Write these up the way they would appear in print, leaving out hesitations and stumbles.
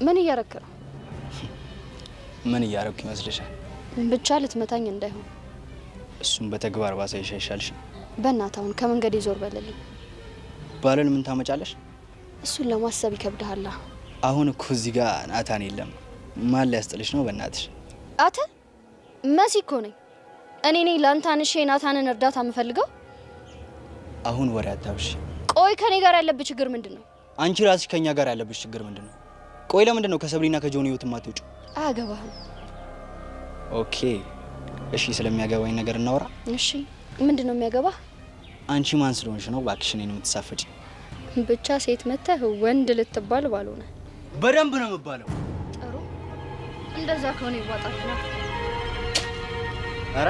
ምን እያረክ ነው? ምን እያረኩ ይመስልሻል? ብቻ ልትመታኝ እንዳይሆን። እሱም በተግባር ባሳይሽ አይሻልሽ? በእናትህ አሁን ከመንገድ ይዞር በልልኝ። ባለን ምን ታመጫለሽ? እሱን ለማሰብ ይከብድሃል። አሁን እኮ እዚህ ጋር ናታን የለም። ማን ሊያስጥልሽ ነው? በእናትሽ አተ መሲ እኮ ነኝ። እኔ ነኝ ላንታንሽ ናታንን እርዳታ የምፈልገው። አሁን ወሬ አታብሽ። ቆይ ከኔ ጋር ያለብህ ችግር ምንድነው? አንቺ ራስሽ ከኛ ጋር ያለብሽ ችግር ምንድነው? ቆይ ለምንድን ነው ከሰብሪና ከጆኒ ህይወት የማትወጪው? አያገባህም። ኦኬ እሺ፣ ስለሚያገባኝ ነገር እናወራ። እሺ ምንድነው የሚያገባህ? አንቺ ማን ስለሆንሽ ነው እባክሽ እኔን የምትሳፈጪ? ብቻ ሴት መተህ ወንድ ልትባል ባልሆነ። በደንብ ነው የምባለው። ጥሩ፣ እንደዛ ከሆነ ይዋጣል ነው። አረ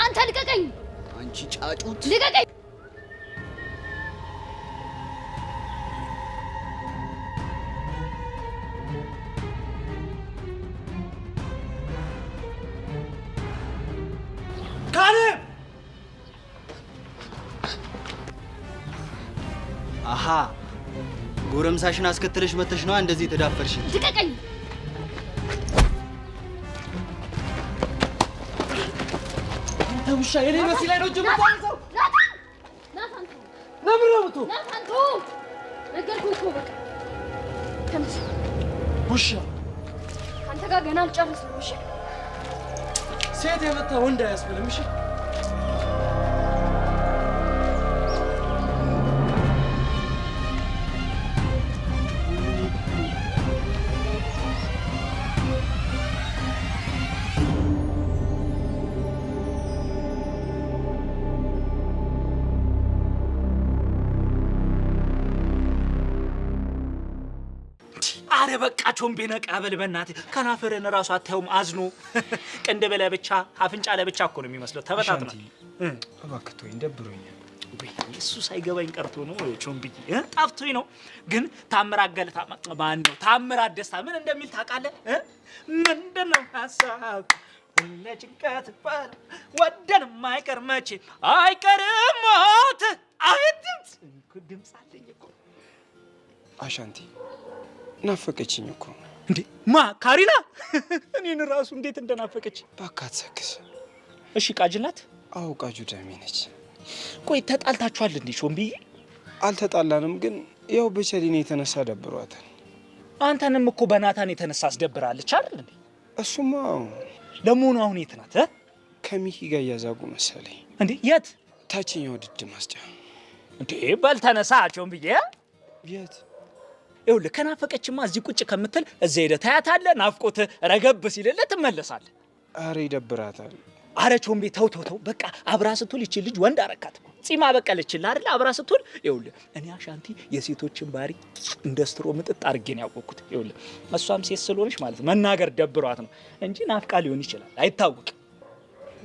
አንተ ልቀቀኝ! አንቺ ጫጩት ልቀቀኝ! አሃ ጎረምሳሽን አስከትለሽ መተሽ ነው እንደዚህ ተዳፈርሽ? ልቀቀኝ! ተውሻ የኔ መሲ ላይ ነው ጀምሮ ታንሰው ናታን ነብረውቱ ናታን ነገርኩህ እኮ በቃ ተነስ። ውሻ አንተ ጋር ገና አልጨረስንም። እሺ ሴት የመታ ወንድ አያስብልም። እሺ አረ በቃቸውን ቢነቃበል በእናት ከናፈረን ራሱ አታዩም? አዝኖ ቀንደ በላይ ብቻ አፍንጫ ለብቻ እኮ ነው የሚመስለው። ተበታትና አባክቶ እንደብሮኛል። እሱ ሳይገባኝ ቀርቶ ነው ቾምብይ ጣፍቶኝ ነው። ግን ታምራት ገለታ ማን ነው? ታምራት ደስታ ምን እንደሚል ታውቃለህ? ምንድነው ሐሳብ ለጭንቀት ባል ወደን ማይቀር መቼ አይቀርም ሞት። አቤት ድምጽ አለኝ እኮ አሻንቲ ናፈቀችኝ እኮ። እንዴ ማ ካሪና? እኔን ራሱ እንዴት እንደናፈቀች ባካት ሰክስ። እሺ ቃጅላት? አዎ ቃጁ ደሜ ነች። ቆይ ተጣልታችኋል እንዴ ሾምብዬ? አልተጣላንም፣ ግን ያው በቸሊኔ የተነሳ ደብሯታል። አንተንም እኮ በናታን የተነሳ አስደብራለች አይደል እንዴ? እሱማ ለመሆኑ አሁን የት ናት? ከሚኪ ጋር እያዛጉ መሰለኝ። እንዴ የት? ታችኛው ድድ ማስጫ። እንዴ በል ተነሳ ሾምብዬ። የት? ይኸውልህ ከናፈቀችማ እዚህ ቁጭ ከምትል እዛ ሄደህ ታያታለህ። ናፍቆት ረገብ ሲልልህ ትመለሳለህ። አረ ይደብራታል። አረ ቾምቤ ተው ተው ተው በቃ። አብራ ስትውል ይቺ ልጅ ወንድ አረካት። ጺማ በቀለችልህ አይደል? አብራ ስትውል ይኸውልህ እኔ አሻንቲ የሴቶችን ባህሪ እንደ ስትሮ ምጥጥ አድርጌ ነው ያወቅኩት። ይኸውልህ እሷም ሴት ስለሆነች ማለት መናገር ደብሯት ነው እንጂ ናፍቃ ሊሆን ይችላል፣ አይታወቅም።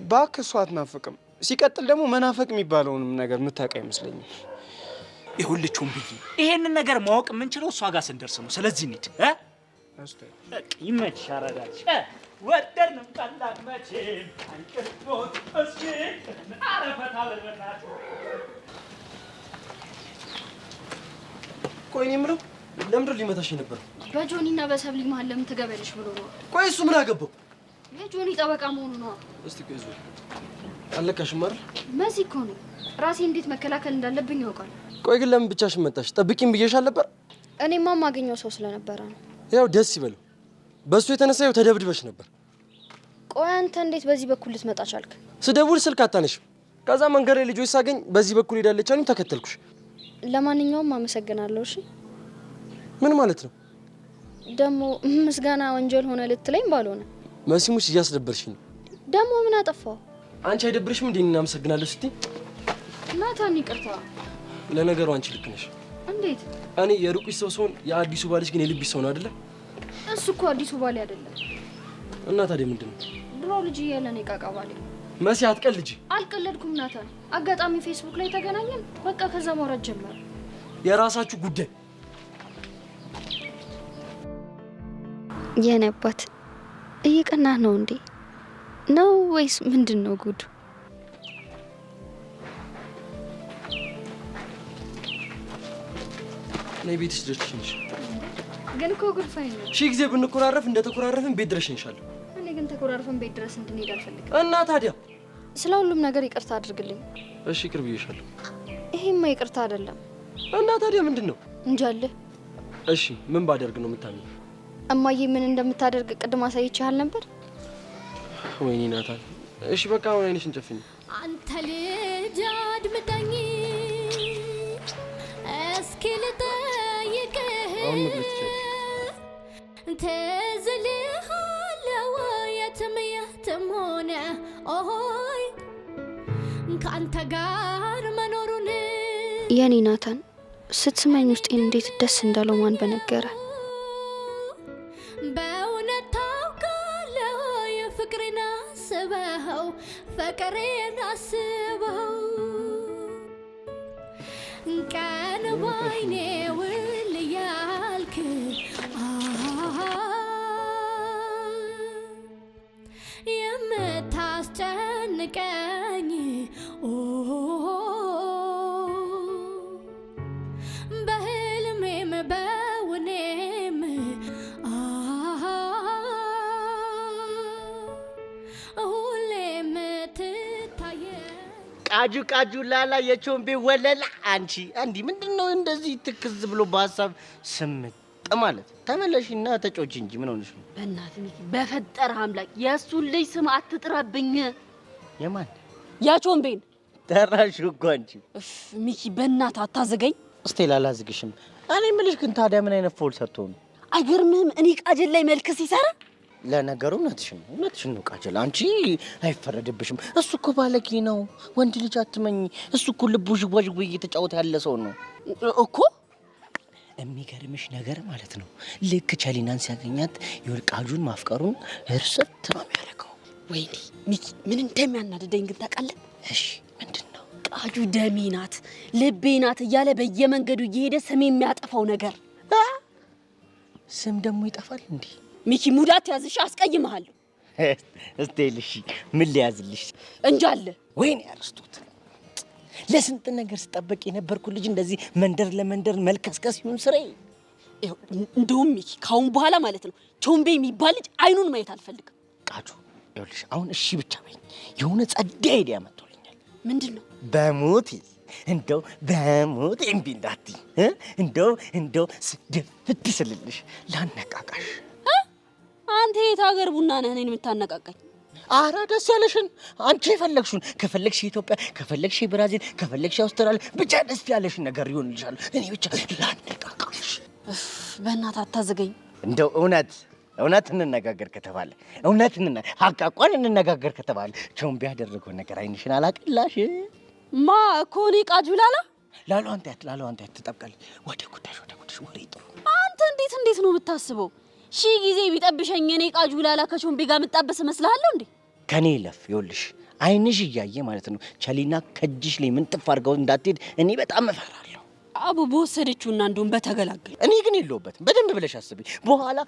እባክህ እሷ አትናፍቅም። ሲቀጥል ደግሞ መናፈቅ የሚባለውንም ነገር የምታውቅ አይመስለኝም። ይኸውልህ ቾምብዬ ይሄንን ነገር ማወቅ የምንችለው እሷ ጋር ስንደርስ ነው። ስለዚህ እንሂድ። በቃ ይመችሽ። አረጋች ወደድንም ጠላን መቼም አንቀርቶት እስኪ አረፈታ በልበናት። ቆይ እኔ የምለው ለምንድን ሊመታሽ ነበር? በጆኒና በሰብሊ መሀል ለምን ትገበልሽ ብሎ ነው። ቆይ እሱ ምን አገባው? የጆኒ ጠበቃ መሆኑ ነው። እስቲ ቆይ ዞር አለካሽም አይደል? መሲ እኮ ነው። ራሴ እንዴት መከላከል እንዳለብኝ ያውቃል። ቆይ ግን ለምን ብቻሽን መጣሽ? ጠብቂኝ ብዬሻል ነበር። እኔማ ማገኘው ሰው ስለነበረ ነው። ያው ደስ ይበለው። በሱ የተነሳ ያው ተደብድበሽ ነበር። ቆይ አንተ እንዴት በዚህ በኩል ልትመጣ ቻልክ? ስደውል ስልክ አታነሽም። ከዛ መንገድ ላይ ልጆች ሳገኝ በዚህ በኩል ሄዳለች አሉኝ፣ ተከተልኩሽ። ለማንኛውም አመሰግናለሁ። እሺ ምን ማለት ነው ደግሞ? ምስጋና ወንጀል ሆነ ልትለኝ ባልሆነ። መሲሙሽ እያስደበርሽኝ ነው። ደግሞ ምን አጠፋው? አንቺ አይደብርሽም እንዴ እናመሰግናለሁ ስትይ? ናታን ይቅርታ። ለነገሩ አንቺ ልክ ነሽ። እንዴት? እኔ የሩቁሽ ሰው ስሆን የአዲሱ ባልሽ ግን የልብሽ ሰው ነው አይደለ? እሱ እኮ አዲሱ ባሌ አይደለም። እና ታዲያ ምንድን ነው? ድሮ ልጅ እያለ ነው የቃቃ ባሌ። መሲ አትቀልጂ። አልቀለድኩም ናታን። አጋጣሚ ፌስቡክ ላይ ተገናኘን፣ በቃ ከዛ ማውራት ጀመረ። የራሳችሁ ጉዳይ። የኔ አባት እየቀናህ ነው እንዴ? ነው ወይስ ምንድን ነው ጉዱ? ነይ ቤትሽ ድረሽ ነሽ። ግን እኮ ጉልፋይ ነው። ሺ ጊዜ ብንኮራረፍ እንደተኮራረፍን ቤት ድረሽ እንሻለሁ። እኔ ግን ተኮራርፈን ቤት ድረስ እንድንሄድ አልፈልግም። እና ታዲያ ስለ ሁሉም ነገር ይቅርታ አድርግልኝ። እሺ ይቅር ብዬሻለሁ። ይሄማ ይቅርታ አይደለም። እና ታዲያ ምንድነው? እንጃለ። እሺ ምን ባደርግ ነው የምታምኚው? እማዬ ምን እንደምታደርግ ቅድም አሳይቼሃል ነበር። ወይኔ ናታን። እሺ በቃ አሁን አይንሽን ጨፍኝ። አንተ ልጅ አድምጠኝ እስኪ ልጠይቅህ አሁን መግለጽ ይችላል። ትዝልሃለሁ የትም ሆነ ኦሆይ ከአንተ ጋር መኖሩን የኔ ናታን ስትስመኝ ውስጤን እንዴት ደስ እንዳለው ማን በነገረ። በእውነት ታውቃለህ የፍቅሬን አስበኸው ፍቅሬን አስበኸው ቀን ባይኔ ውል እያልክ የምታስጨንቀኝ በህልሜም በውኔም ሁሌም ትታየኝ ቃጁ ላላ የቾምቤ ወለላ አንቺ አንዲ ምንድነው እንደዚህ ትክዝ ብሎ በሐሳብ ስምጥ ማለት ተመለሽና ተጮች እንጂ ምን ሆነሽ ነው? በእናትህ ሚኪ በፈጠረ አምላክ የእሱን ልጅ ስም አትጥራብኝ። የማን ያቾምቤን ተራሹ እኮ አንቺ ሚኪ በእናትህ አታዘገኝ። እስቲ ላላዝግሽም እኔ የምልሽ ግን ታዲያ ምን አይነት ፎል ሰርቶ ነው? አይገርምህም? እኔ ቃጀል ላይ መልክ ሲሰራ ለነገሩ እውነትሽን ነው ቃጀል። አንቺ አይፈረድብሽም። እሱ እኮ ባለጌ ነው። ወንድ ልጅ አትመኝ። እሱ እኮ ልቡ ዥዋዥዌ እየተጫወተ ያለ ሰው ነው እኮ። የሚገርምሽ ነገር ማለት ነው ልክ ቸሊናን ሲያገኛት የወርቃጁን ማፍቀሩን እርሰት ነው የሚያደርገው። ወይኔ ሚኪ ምን እንደሚያናድደኝ ግን ታውቃለህ? እሺ ምንድነው? ቃጁ ደሜ ናት ልቤ ናት እያለ በየመንገዱ እየሄደ ስም የሚያጠፋው ነገር። ስም ደግሞ ይጠፋል እንዴ? ሚኪ ሙዳት ያዝሽ፣ አስቀይምሃለሁ። እስቴልሽ ምን ሊያዝልሽ እንጃለ። ወይኔ ያርስቱት ለስንት ነገር ስጠበቅ የነበርኩ ልጅ እንደዚህ መንደር ለመንደር መልከስከስ ይሁን ስራዬ። እንደውም ሚኪ ካሁን በኋላ ማለት ነው ቾምቤ የሚባል ልጅ አይኑን ማየት አልፈልግም። ቃጁ ይኸውልሽ አሁን እሺ ብቻ በይኝ። የሆነ ጸዳ አይዲያ መጥቶልኛል። ምንድነው? በሞቴ እንደው በሞቴ እምቢ እንዳትይ እንደው ስድፍት ስልልሽ ላነቃቃሽ። አንተ የት ሀገር ቡና ነህ እኔን የምታነቃቃኝ? አረ ደስ ያለሽን አንቺ የፈለግሽውን ከፈለግሽ ኢትዮጵያ፣ ከፈለግሽ ብራዚል፣ ከፈለግሽ አውስትራሊያ ብቻ ደስ ያለሽን ነገር ይሆንልሻል። እኔ ብቻ ላነቃቃሽ። በእናትህ አታዘገኝ። እንደው እውነት እንነጋገር ከተባለ ሀቃቋን እንነጋገር ከተባለ ቾምቤ ያደረገው ነገር አይንሽን አላቀላሽ? ማ እኮ እኔ ቃጁ ላሉ አንተ ትጠብቃለህ። ወደ ጉዳሽ ወሬ ጥሩ። አንተ እንዴት ነው የምታስበው? ሺህ ጊዜ ቢጠብሸኝ እኔ ቃጁ ላላ ከቾምቤ ጋር የምጣበስ መስልሃለሁ እንዴ? ከኔ ይለፍ። ይኸውልሽ አይንሽ እያየ ማለት ነው ቸሊና ከእጅሽ ላይ ምን ጥፍ አድርገው እንዳትሄድ እኔ በጣም እፈራለሁ። አቡ በወሰደችውና እንደውም በተገላገለ። እኔ ግን የለሁበትም። በደንብ ብለሽ አስቢ። በኋላ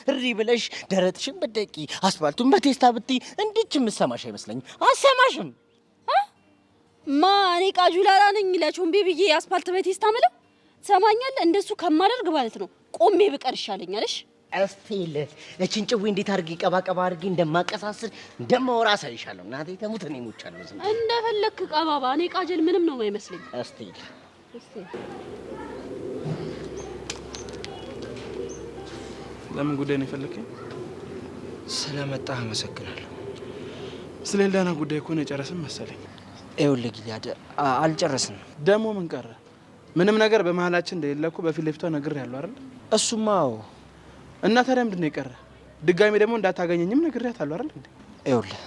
እሪ ብለሽ ደረትሽን በደቂ አስፋልቱን በቴስታ ብትይ እንዲች የምሰማሽ አይመስለኝም። አሰማሽም ማ እኔ ቃጁ ላላ ነኝ ለቾምቤ ብዬ አስፋልት በቴስታ ምለው ትሰማኛለህ? እንደሱ ከማደርግ ማለት ነው ቆሜ ብቀር ይሻለኛልሽ። እስቲል እቺን ጭዌ እንዴት አድርጌ ቀባቀባ አድርጌ እንደማቀሳስር እንደማወራ አሳይሻለሁ። እናቴ ተሙት እኔ ሞቻለሁ። ዝም እንደፈለክ ቀባባ። እኔ ቃጀል ምንም ነው የማይመስለኝ። እስቲል ለምን ጉዳይ ነው የፈለከኝ? ስለመጣህ አመሰግናለሁ። ስለ ኤልዳና ጉዳይ እኮ ነው የጨረስን መሰለኝ። ይኸውልህ ጊልያድ አልጨረስንም። ደግሞ ምን ቀረ? ምንም ነገር በመሀላችን እንደሌለ እኮ በፊት ለፊቷ ነግሬያለሁ አይደል? እሱማ አዎ። እና ታዲያ ምንድን ነው የቀረ? ድጋሚ ደግሞ እንዳታገኘኝም ነግሬያታለሁ አይደል እንዴ? ይኸውልህ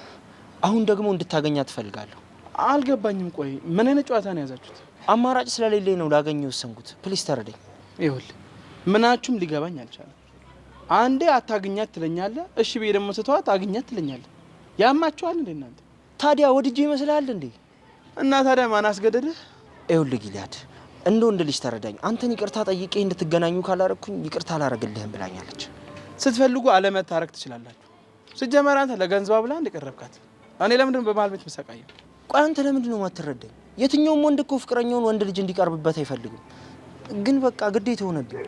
አሁን ደግሞ እንድታገኛት ትፈልጋለሁ። አልገባኝም። ቆይ ምን አይነት ጨዋታ ነው ያዛችሁት? አማራጭ ስለሌለኝ ነው ላገኘው ወሰንኩት። ፕሊስ ተረዳኝ። ይኸውልህ ምናችሁም ሊገባኝ አልቻለም። አንዴ አታገኛት ትለኛለህ፣ እሺ ብዬ ደግሞ ስትተዋት አገኛት ትለኛለህ። ያማችኋል እንዴ እናንተ? ታዲያ ወድጄ ይመስላል እንዴ? እና ታዲያ ማን አስገደደህ? ይኸውልህ ጊልያድ እንደ ወንድ ልጅ ተረዳኝ። አንተን ይቅርታ ጠይቄ እንድትገናኙ ካላረኩኝ ይቅርታ አላረግልህም ብላኛለች። ስትፈልጉ አለመታረቅ ትችላላችሁ። ሲጀመር አንተ ለገንዘቧ ብላ እንደቀረብካት እኔ ለምንድን በመሀል ቤት መሰቃየው? ቆይ አንተ ለምንድን ነው የማትረዳኝ? የትኛውም ወንድ እኮ ፍቅረኛውን ወንድ ልጅ እንዲቀርብበት አይፈልግም። ግን በቃ ግዴታ ሆነብኝ።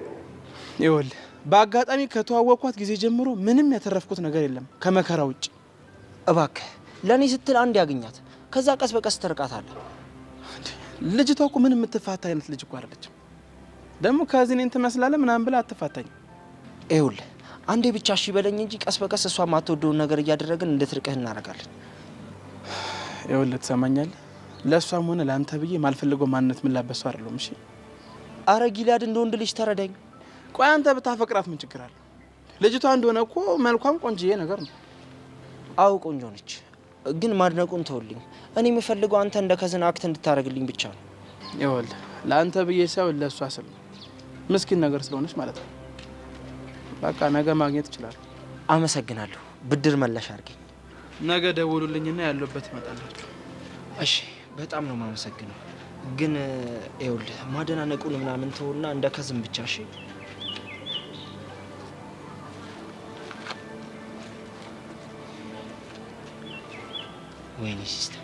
ይኸውልህ በአጋጣሚ ከተዋወቅኳት ጊዜ ጀምሮ ምንም ያተረፍኩት ነገር የለም ከመከራ ውጭ። እባክህ ለእኔ ስትል አንድ ያገኛት፣ ከዛ ቀስ በቀስ ትርቃታለህ። ልጅቷ እኮ ምንም የምትፋታ አይነት ልጅ እኮ አይደለችም። ደግሞ ከዚህ እኔን ትመስላለህ ምናምን ብላ አትፋታኝ። ይኸውልህ አንዴ ብቻ እሺ በለኝ እንጂ ቀስ በቀስ እሷ የማትወደውን ነገር እያደረግን እንድትርቅህ እናደርጋለን። ይኸውልህ ትሰማኛለህ? ለእሷም ሆነ ለአንተ ብዬ ማልፈልገው ማንነት ምላበሱ አይደለም። እሺ አረ ጊልያድ እንደ ወንድ ልጅ ተረዳኝ። ቆይ አንተ ብታፈቅራት ምን ችግር አለ? ልጅቷ እንደሆነ እኮ መልኳም ቆንጅዬ ነገር ነው። አው ቆንጆ ነች፣ ግን ማድነቁን ተውልኝ። እኔ የምፈልገው አንተ እንደ ከዝና አክት እንድታደርግልኝ ብቻ ነው። ይኸውልህ ለአንተ ብዬ ሳይሆን ለእሷ ስል ነው። ምስኪን ነገር ስለሆነች ማለት ነው። በቃ ነገ ማግኘት ይችላል። አመሰግናለሁ። ብድር መለሽ አድርገኝ። ነገ ደውሉልኝና ያለበት ይመጣላችሁ። እሺ በጣም ነው የማመሰግነው። ግን ይኸውልህ ማደናነቁን ምናምን ተውና እንደ ከዝም ብቻ እሺ። ወይኔ ሲስተር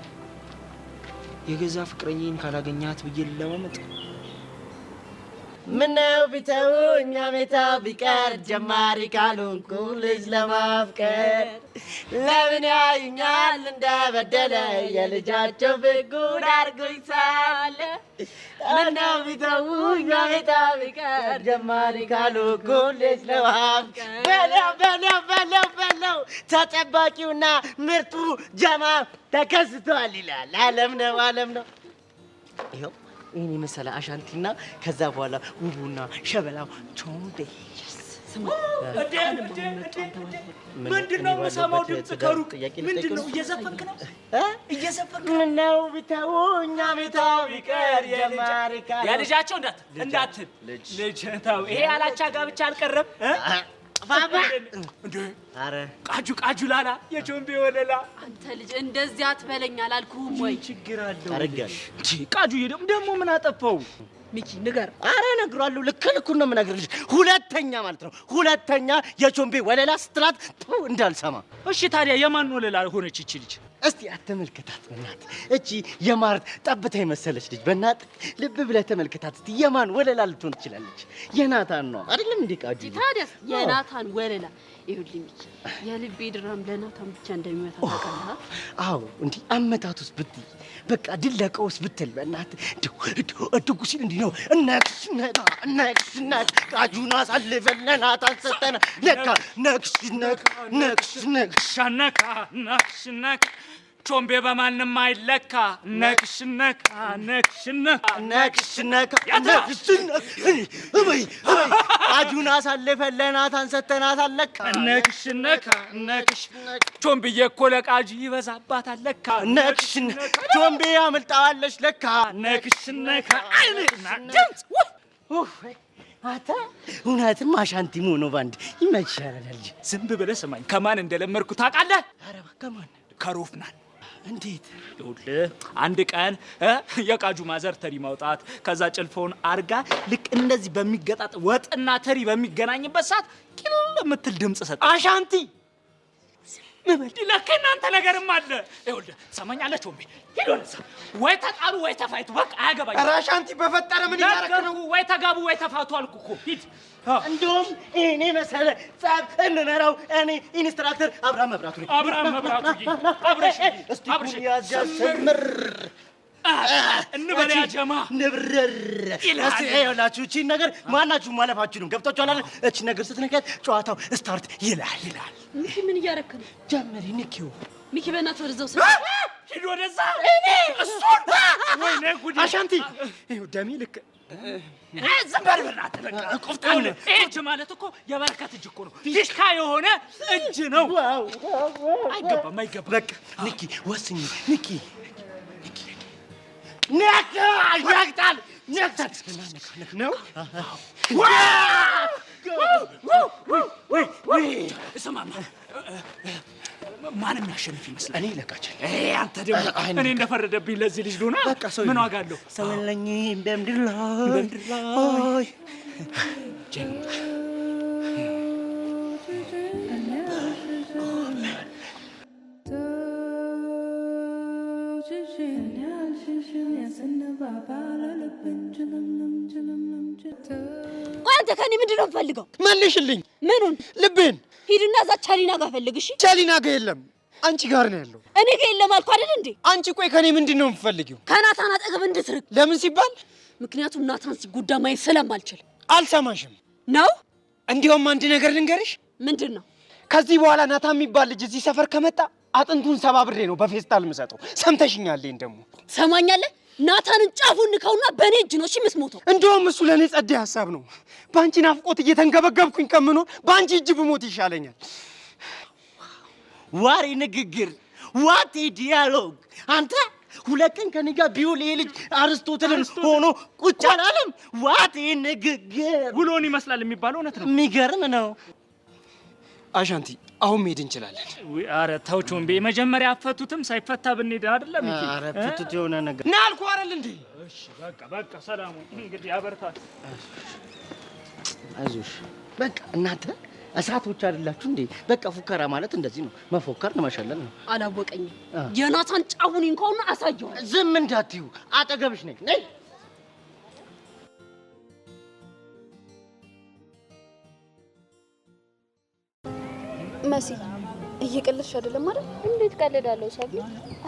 የገዛ ፍቅረኛዬን ካላገኛት ብዬ ለማመጥ ምነው ቢተውኝ አሜታው ቢቀር ጀማሪ ካልሆንኩ ልጅ ለማፍቀር ለምን ያዩኛል እንደበደለ የልጃቸው ፍጉድ አርጎኝ ሳለ ምነው ቢተውኝ አሜታው ቢቀር ጀማሪ ካልሆንኩ ልጅ ለማፍቀር በለው ተጠባቂውና ምርጡ ጀማ ተከስቷል ይላል። ዓለም ነው ይኸው ይህን የመሰለ አሻንቲና ከዛ በኋላ ውቡና ሸበላው ቾምቤ ምንድን ነው የምሰማው ድምፅ ከሩቅ? ምንድን ነው እየዘፈንክ ነው? ምነው ቢተውኝ አሜታው ቢቀር ጀማሪ የልጃቸው እንዳትል ልጅ ተው። ይሄ ያላቻ ጋብቻ አልቀረም። ባባ አረ ቃጁ ላላ የቾምቤ ወለላ አንተ ልጅ እንደዚህ አትበለኝ አላልኩህም ወይ? ችግር አለው አረጋሽ ቃጁዬ ደግሞ ምን አጠፋው? ሚኪ ንገር። አረ እነግረዋለሁ። ልክ ነው የምነግርልሽ። ሁለተኛ ማለት ነው ሁለተኛ የቾምቤ ወለላ ስትላት እንዳልሰማ። እሺ ታዲያ የማን ወለላ ሆነች እቺ ልጅ? እስቲ አትመልከታት በእናት። እቺ የማር ጠብታ የመሰለች ልጅ በእናት ልብ ብለህ ተመልከታት። እስቲ የማን ወለላ ልትሆን ትችላለች? የናታን ነው አይደለም እንዴ ቃጁ? ታዲያ የናታን ወለላ ይኸውልህ ሚኪ፣ የልቤ ድራም ለናታን ብቻ እንደሚመታ ታውቃለህ? አዎ እንዴ አመታቱስ ብትይ በቃ ድለቀውስ ብትል በእናት እድጉ ሲል እንዲህ ነው። ነክስ ቃጁን አሳልፈን ለናታን ሰጠና ነካ ነክስ ቾምቤ በማንም አይለካ። ነክሽነካ ቃጁን አሳልፈን ለናታን ሰጠናት አለካ። ነክሽነካ ቾምቤዬ እኮ ለቃጁ ይበዛባታል ለካ። ቾምቤ ያመልጣዋለች ለካ። ነክሽነካ አታ እውነትም አሻንቲ ሆኖ ባንድ ይመችሻል። ልጅ ዝም ብለህ ስማኝ። ከማን እንደለመድኩ ታውቃለህ? ኧረ ከማን? ከሮፍናን። እንዴት? ይኸውልህ አንድ ቀን የቃጁ ማዘር ተሪ ማውጣት ከዛ ጭልፎውን አርጋ ልክ እንደዚህ በሚገጣጥ ወጥና ተሪ በሚገናኝበት ሰዓት ኪል የምትል ድምፅ ሰጠ። አሻንቲ ለካ እናንተ ነገርም አለ። ይኸውልህ ትሰማኛለህ ቾምቤ? ሂድ ወደዛ። ወይ ተጣሉ ወይ ተፋይቱ፣ በቃ አያገባኝም። ኧረ አሻንቲ በፈጠረ ምን እያደረክ ነው? ወይ ተጋቡ ወይ ተፋቱ አልኩ እኮ። ሂድ። እንደውም እኔ መሰለ ጸብ እንመራው እኔ ኢንስትራክተር አብርሃም መብራቱ ነኝ። አብረሽ ያዘምር እንበለያ ጀማ ንብረር እስቲ ይኸውላችሁ እቺን ነገር ማናችሁ ማለፋችሁንም ገብታችኋል አይደል? እቺ ነገር ስትነካት ጨዋታው ስታርት ይላል። ሚኪ ምን እያደረክ ነው? ጀመሪ ንኪው ሚኪ በእናትህ ወደዛው ሂድ ወደዛ። እሱን ወይኔ ጉዴ! አሻንቲ ይኸው ደሜ ልክ ዝም በል በእናትህ። በቃ ቆፍጣን እጅ ማለት እኮ የበረከት እጅ እኮ ነው። ፊሽካ የሆነ እጅ ነው። አይገባም። በቃ ንኪ ወስኝ ንኪ ነክታል ነው። ስማማ ማንም ያሸንፍ ይመስላል። እኔ ለቃችን አንተ ደግሞ እኔ እንደፈረደብኝ ለዚህ ልጅ ሆና ምን ዋጋ አለው? ሰው የለኝ በምድር ላይ Just አንተ ከኔ ምንድነው ፈልገው? መልሽልኝ። ምኑን? ልቤን። ሂድና እዛ ቻሊና ጋር ፈልግ። እሺ ቻሊና ጋር የለም፣ አንቺ ጋር ነው ያለው። እኔ ጋር የለም አልኩ አይደል እንዴ? አንቺ ቆይ ከኔ ምንድነው የምትፈልጊው? ከናታን አጠገብ እንድትርቅ። ለምን ሲባል? ምክንያቱም ናታን ሲጎዳ ማየት ስለማልችል። አልሰማሽም ነው? እንዲያውም አንድ ነገር ልንገርሽ። ምንድነው? ከዚህ በኋላ ናታን የሚባል ልጅ እዚህ ሰፈር ከመጣ አጥንቱን ሰባብሬ ነው በፌስታል የምሰጠው። ሰምተሽኛል? ደግሞ ሰማኛለህ? ናታንን ጫፉን ንከውና በኔ እጅ ነው እሺ የምትሞተው። እንደውም እሱ ለኔ ጸዴ ሐሳብ ነው። ባንቺ ናፍቆት እየተንገበገብኩኝ ከምኖር ባንቺ እጅ ብሞት ይሻለኛል። ዋሪ ንግግር፣ ዋት ዲያሎግ! አንተ ሁለት ቀን ከኔ ጋር ቢውል ይሄ ልጅ አርስቶትልን ሆኖ ቁጭ አላለም። ዋት ንግግር! ውሎን ይመስላል የሚባለው እውነት ነው። የሚገርም ነው። አሻንቲ አሁን መሄድ እንችላለን። አረ ተው ቾምቤ፣ መጀመሪያ አፈቱትም ሳይፈታ ብንሄድ አይደለም እንዴ? አረ ፍቱት የሆነ ነገር ና አልኩህ አይደል እንዴ? እሺ በቃ ሰላሙ እንግዲህ አበርታት። አይዞሽ በቃ እናንተ እሳቶች አይደላችሁ እንዴ? በቃ ፉከራ ማለት እንደዚህ ነው። መፎከር ነው፣ መሸለል ነው። አላወቀኝም። የናታን ጫፉን እንኳን አሳየዋለሁ። ዝም እንዳትዩ፣ አጠገብሽ ነኝ። ነይ መሲ፣ እየቀለድሽ አይደለም አይደል? እንዴት ቀልዳለሁ? ሳቢ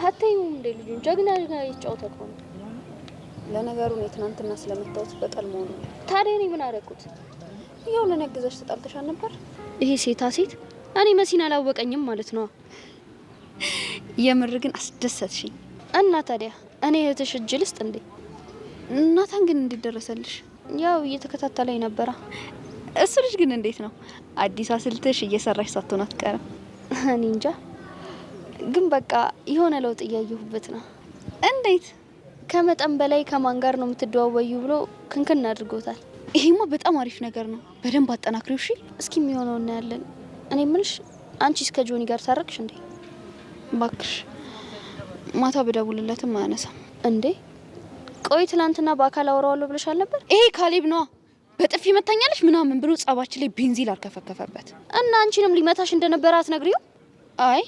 አታዩም እንዴ? ልጁን ጀግና ይጫወታል እኮ ነው። ለነገሩ ነው ትናንትና ስለመታወት በቀል መሆኑ ነው። ታዲያ እኔ ምን አደረኩት? ያው ለነገዘሽ ተጣልተሻል ነበር። ይሄ ሴታ ሴት እኔ መሲን አላወቀኝም ማለት ነው። የምር ግን አስደሰትሽኝ። እና ታዲያ እኔ እህትሽ እጅ ልስጥ እንዴ? ናታን ግን እንዲደረሰልሽ ያው እየተከታተለኝ ነበራ። እሱ ልጅ ግን እንዴት ነው? አዲስ አስልተሽ እየሰራሽ ሳትሆን አትቀርም። እኔ እንጃ ግን በቃ የሆነ ለውጥ እያየሁበት ነው። እንዴት? ከመጠን በላይ ከማን ጋር ነው የምትደዋወዩ ብሎ ክንክን አድርጎታል። ይሄማ በጣም አሪፍ ነገር ነው። በደንብ አጠናክሪው። እሺ እስኪ የሚሆነው እናያለን። እኔ ምንሽ አንቺ እስከ ጆኒ ጋር ታረቅሽ እንዴ? ባክሽ ማታ በደውልለትም አያነሳም እንዴ። ቆይ ትላንትና በአካል አወራዋለሁ ብለሻል ነበር? ይሄ ካሌብ ነዋ። በጥፊ መታኛለሽ ምናምን ብሎ ጸባችን ላይ ቤንዚል አርከፈከፈበት እና አንቺንም ሊመታሽ እንደነበረ አትነግሪው? አይ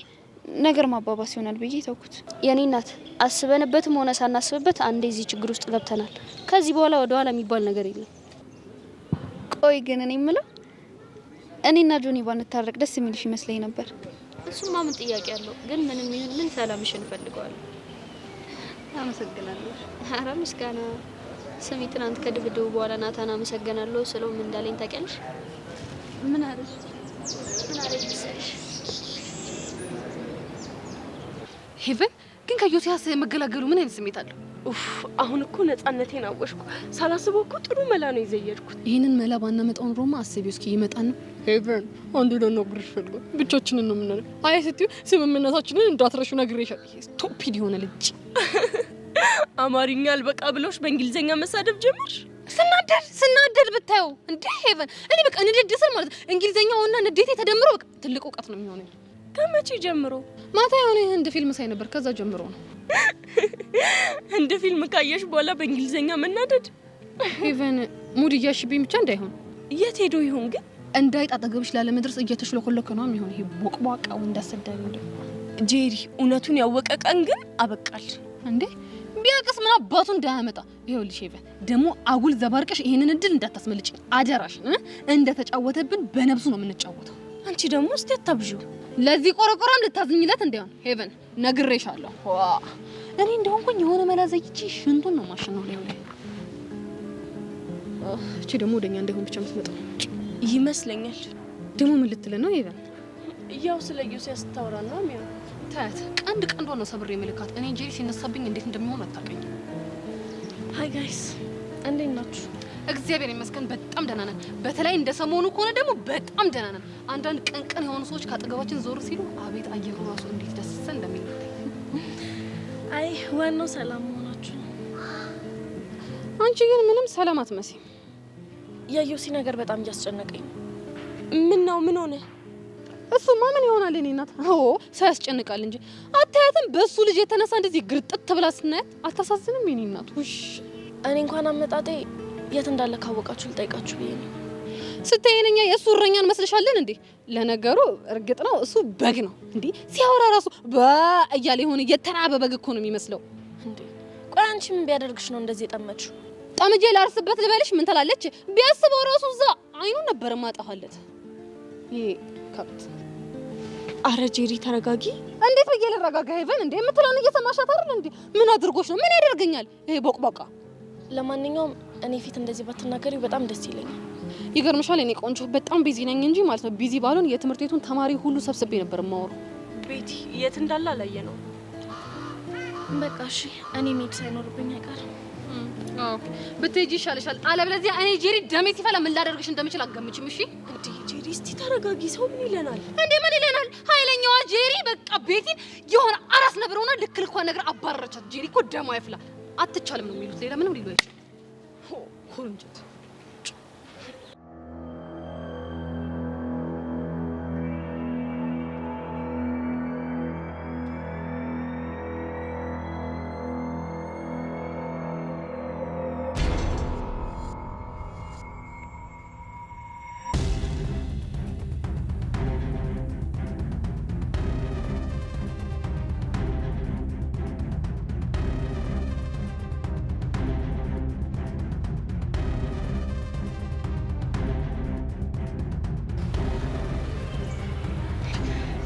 ነገር ማባባስ ይሆናል ብዬ ተውኩት። የኔ እናት አስበንበትም ሆነ ሳናስብበት አንዴ እዚህ ችግር ውስጥ ገብተናል። ከዚህ በኋላ ወደ ኋላ የሚባል ነገር የለም። ቆይ ግን እኔ የምለው እኔና ጆኒ ባንታረቅ ደስ የሚልሽ ይመስለኝ ነበር። እሱማ ምን ጥያቄ አለው? ግን ምንም ይሁን ምን ሰላምሽን እንፈልገዋለን። አመሰግናለሁ። ኧረ ምስጋና ስሚ፣ ትናንት ከድብድቡ በኋላ ናታን አመሰግናለሁ ስለው ምን እንዳለኝ ታውቂያለሽ? ምን አለሽ? መሰለሽ? ሄቨን ግን ከዮሲያስ መገላገሉ ምን አይነት ስሜት አለው? ኡፍ አሁን እኮ ነፃነቴን አወሽኩ። ሳላስበው እኮ ጥሩ መላ ነው ይዘየድኩት። ይሄንን መላ ባናመጣው ኖሮማ አስቢው እስኪ ይመጣና ሄቨን አንዱ ልነግርሽ ፈልጎ ብቻችንን ነው የምንለው። አይ ስትዩ ስምምነታችንን እንዳትረሹ ነግሬሻለሁ። ስቶፒድ የሆነ ልጅ አማርኛ አልበቃ ብሎሽ በእንግሊዘኛ መሳደብ ጀመርሽ። ስናደድ ብታየው እንዴ ሄቨን፣ እኔ በቃ ንዴት ስል ማለት እንግሊዘኛውና ንዴቴ ተደምሮ በቃ ትልቅ እውቀት ነው የሚሆነው። ከመቼ ጀምሮ? ማታ የሆነ ህንድ ፊልም ሳይ ነበር፣ ከዛ ጀምሮ ነው። ህንድ ፊልም ካየሽ በኋላ በእንግሊዘኛ መናደድ? ሄቨን ሙድ እያሽብኝ ብቻ እንዳይሆን። የት ሄዶ ይሆን ግን? እንዳይጥ አጠገብሽ ላለመድረስ እየተሽለኮለከ ነው የሚሆን። ይሄ ቦቅቧቃው እንዳሰዳኝ እንደ ጄሪ እውነቱን ያወቀ ቀን ግን አበቃል። እንዴ ቢያቅስ ምን አባቱ እንዳያመጣ። ይኸውልሽ ሄቨን ደግሞ አጉል ዘባርቀሽ ይሄንን እድል እንዳታስመልጭ አደራሽ። እንደተጫወተብን በነብሱ ነው የምንጫወተው። አንቺ ደግሞ እስቲ አታብዢው። ለዚህ ቆረቆራም ልታዝኝለት እንዳይሆን ሄቨን ነግሬሻለሁ። እኔ እንደሆንኩኝ የሆነ መላ ዘይቺ ሽንቱን ነው ማሽነው ላይ ወለ እቺ ደግሞ ወደኛ እንዳይሆን ብቻ የምትመጣው ይመስለኛል። ደግሞ ምን ልትል ነው ሄቨን? ያው ስለ ዮሲያስ ታወራ ነው የሚሆነው። ታያት ቀንድ ቀንዷን ነው ሰብሬ መልካት። እኔ ጄሪ ሲነሳብኝ እንዴት እንደሚሆን አታውቀኝ። ሃይ ጋይስ እንዴት ናችሁ? እግዚአብሔር ይመስገን በጣም ደህና ነን። በተለይ እንደ ሰሞኑ ከሆነ ደግሞ በጣም ደህና ነን። አንዳንድ ቀንቀን የሆኑ ሰዎች ካጠገባችን ዞር ሲሉ አቤት አየሩ ራሱ እንዴት ደስ እንደሚል። አይ ዋናው ሰላም መሆናችሁ። አንቺ ግን ምንም ሰላም አትመስይም። የዮሲ ነገር በጣም እያስጨነቀኝ። ምን ነው? ምን ሆነ? እሱማ ምን ይሆናል? እኔ እናት ሰው ያስጨንቃል እንጂ አታያትም? በሱ ልጅ የተነሳ እንደዚህ ግርጥት ብላ ስናያት አታሳዝንም? የኔ እናት ውሽ እኔ እንኳን አመጣጤ የት እንዳለ ካወቃችሁ ልጠይቃችሁ ብዬ ነው። ስተይነኛ የሱ እረኛ እንመስልሻለን እንዴ? ለነገሩ እርግጥ ነው እሱ በግ ነው እንዴ? ሲያወራ ራሱ እያለ የሆነ የተራበ በግ እኮ ነው የሚመስለው። አንቺ ምን ቢያደርግሽ ነው እንደዚህ የጠመችው? ጠምጄ ላርስበት ልበልሽ ምን ትላለች? ቢያስበው ራሱ እዛ አይኑን ነበር ማጣፋለት። ይሄ ከብት። አረ ጄሪ ተረጋጊ። እንዴት ብዬ ልረጋጋ? ሄቨን እንዴ የምትለውን እየሰማሻት አይደል እንዴ? ምን አድርጎሽ ነው? ምን ያደርገኛል ይሄ ቦቅቦቃ? ለማንኛውም እኔ ፊት እንደዚህ ባትናገሪው በጣም ደስ ይለኛል። ይገርምሻል እኔ ቆንጆ በጣም ቢዚ ነኝ እንጂ ማለት ነው ቢዚ ባልሆን የትምህርት ቤቱን ተማሪ ሁሉ ሰብስቤ ነበር የማወራው። ቤቲ የት እንዳለ አላየ ነው። በቃ እሺ እኔ መሄድ ሳይኖርብኝ አይቀርም። አዎ ብትሄጂ ይሻልሻል። አለበለዚያ እኔ ጄሪ ደሜ ሲፈላ ምን ላደርግሽ እንደምችል አትገምቺም። እሺ እንዴ ጄሪ እስቲ ተረጋጊ። ሰው ምን ይለናል እንዴ? ምን ይለናል? ኃይለኛዋ ጄሪ በቃ ቤቲን የሆነ አራስ ነበር ሆና ልክ ልኳን ነገር አባረረቻት። ጄሪ እኮ ደሟ አይፍላ አትቻልም ነው የሚሉት። ሌላ ምንም ሊሉ አይችልም። ኮንጀት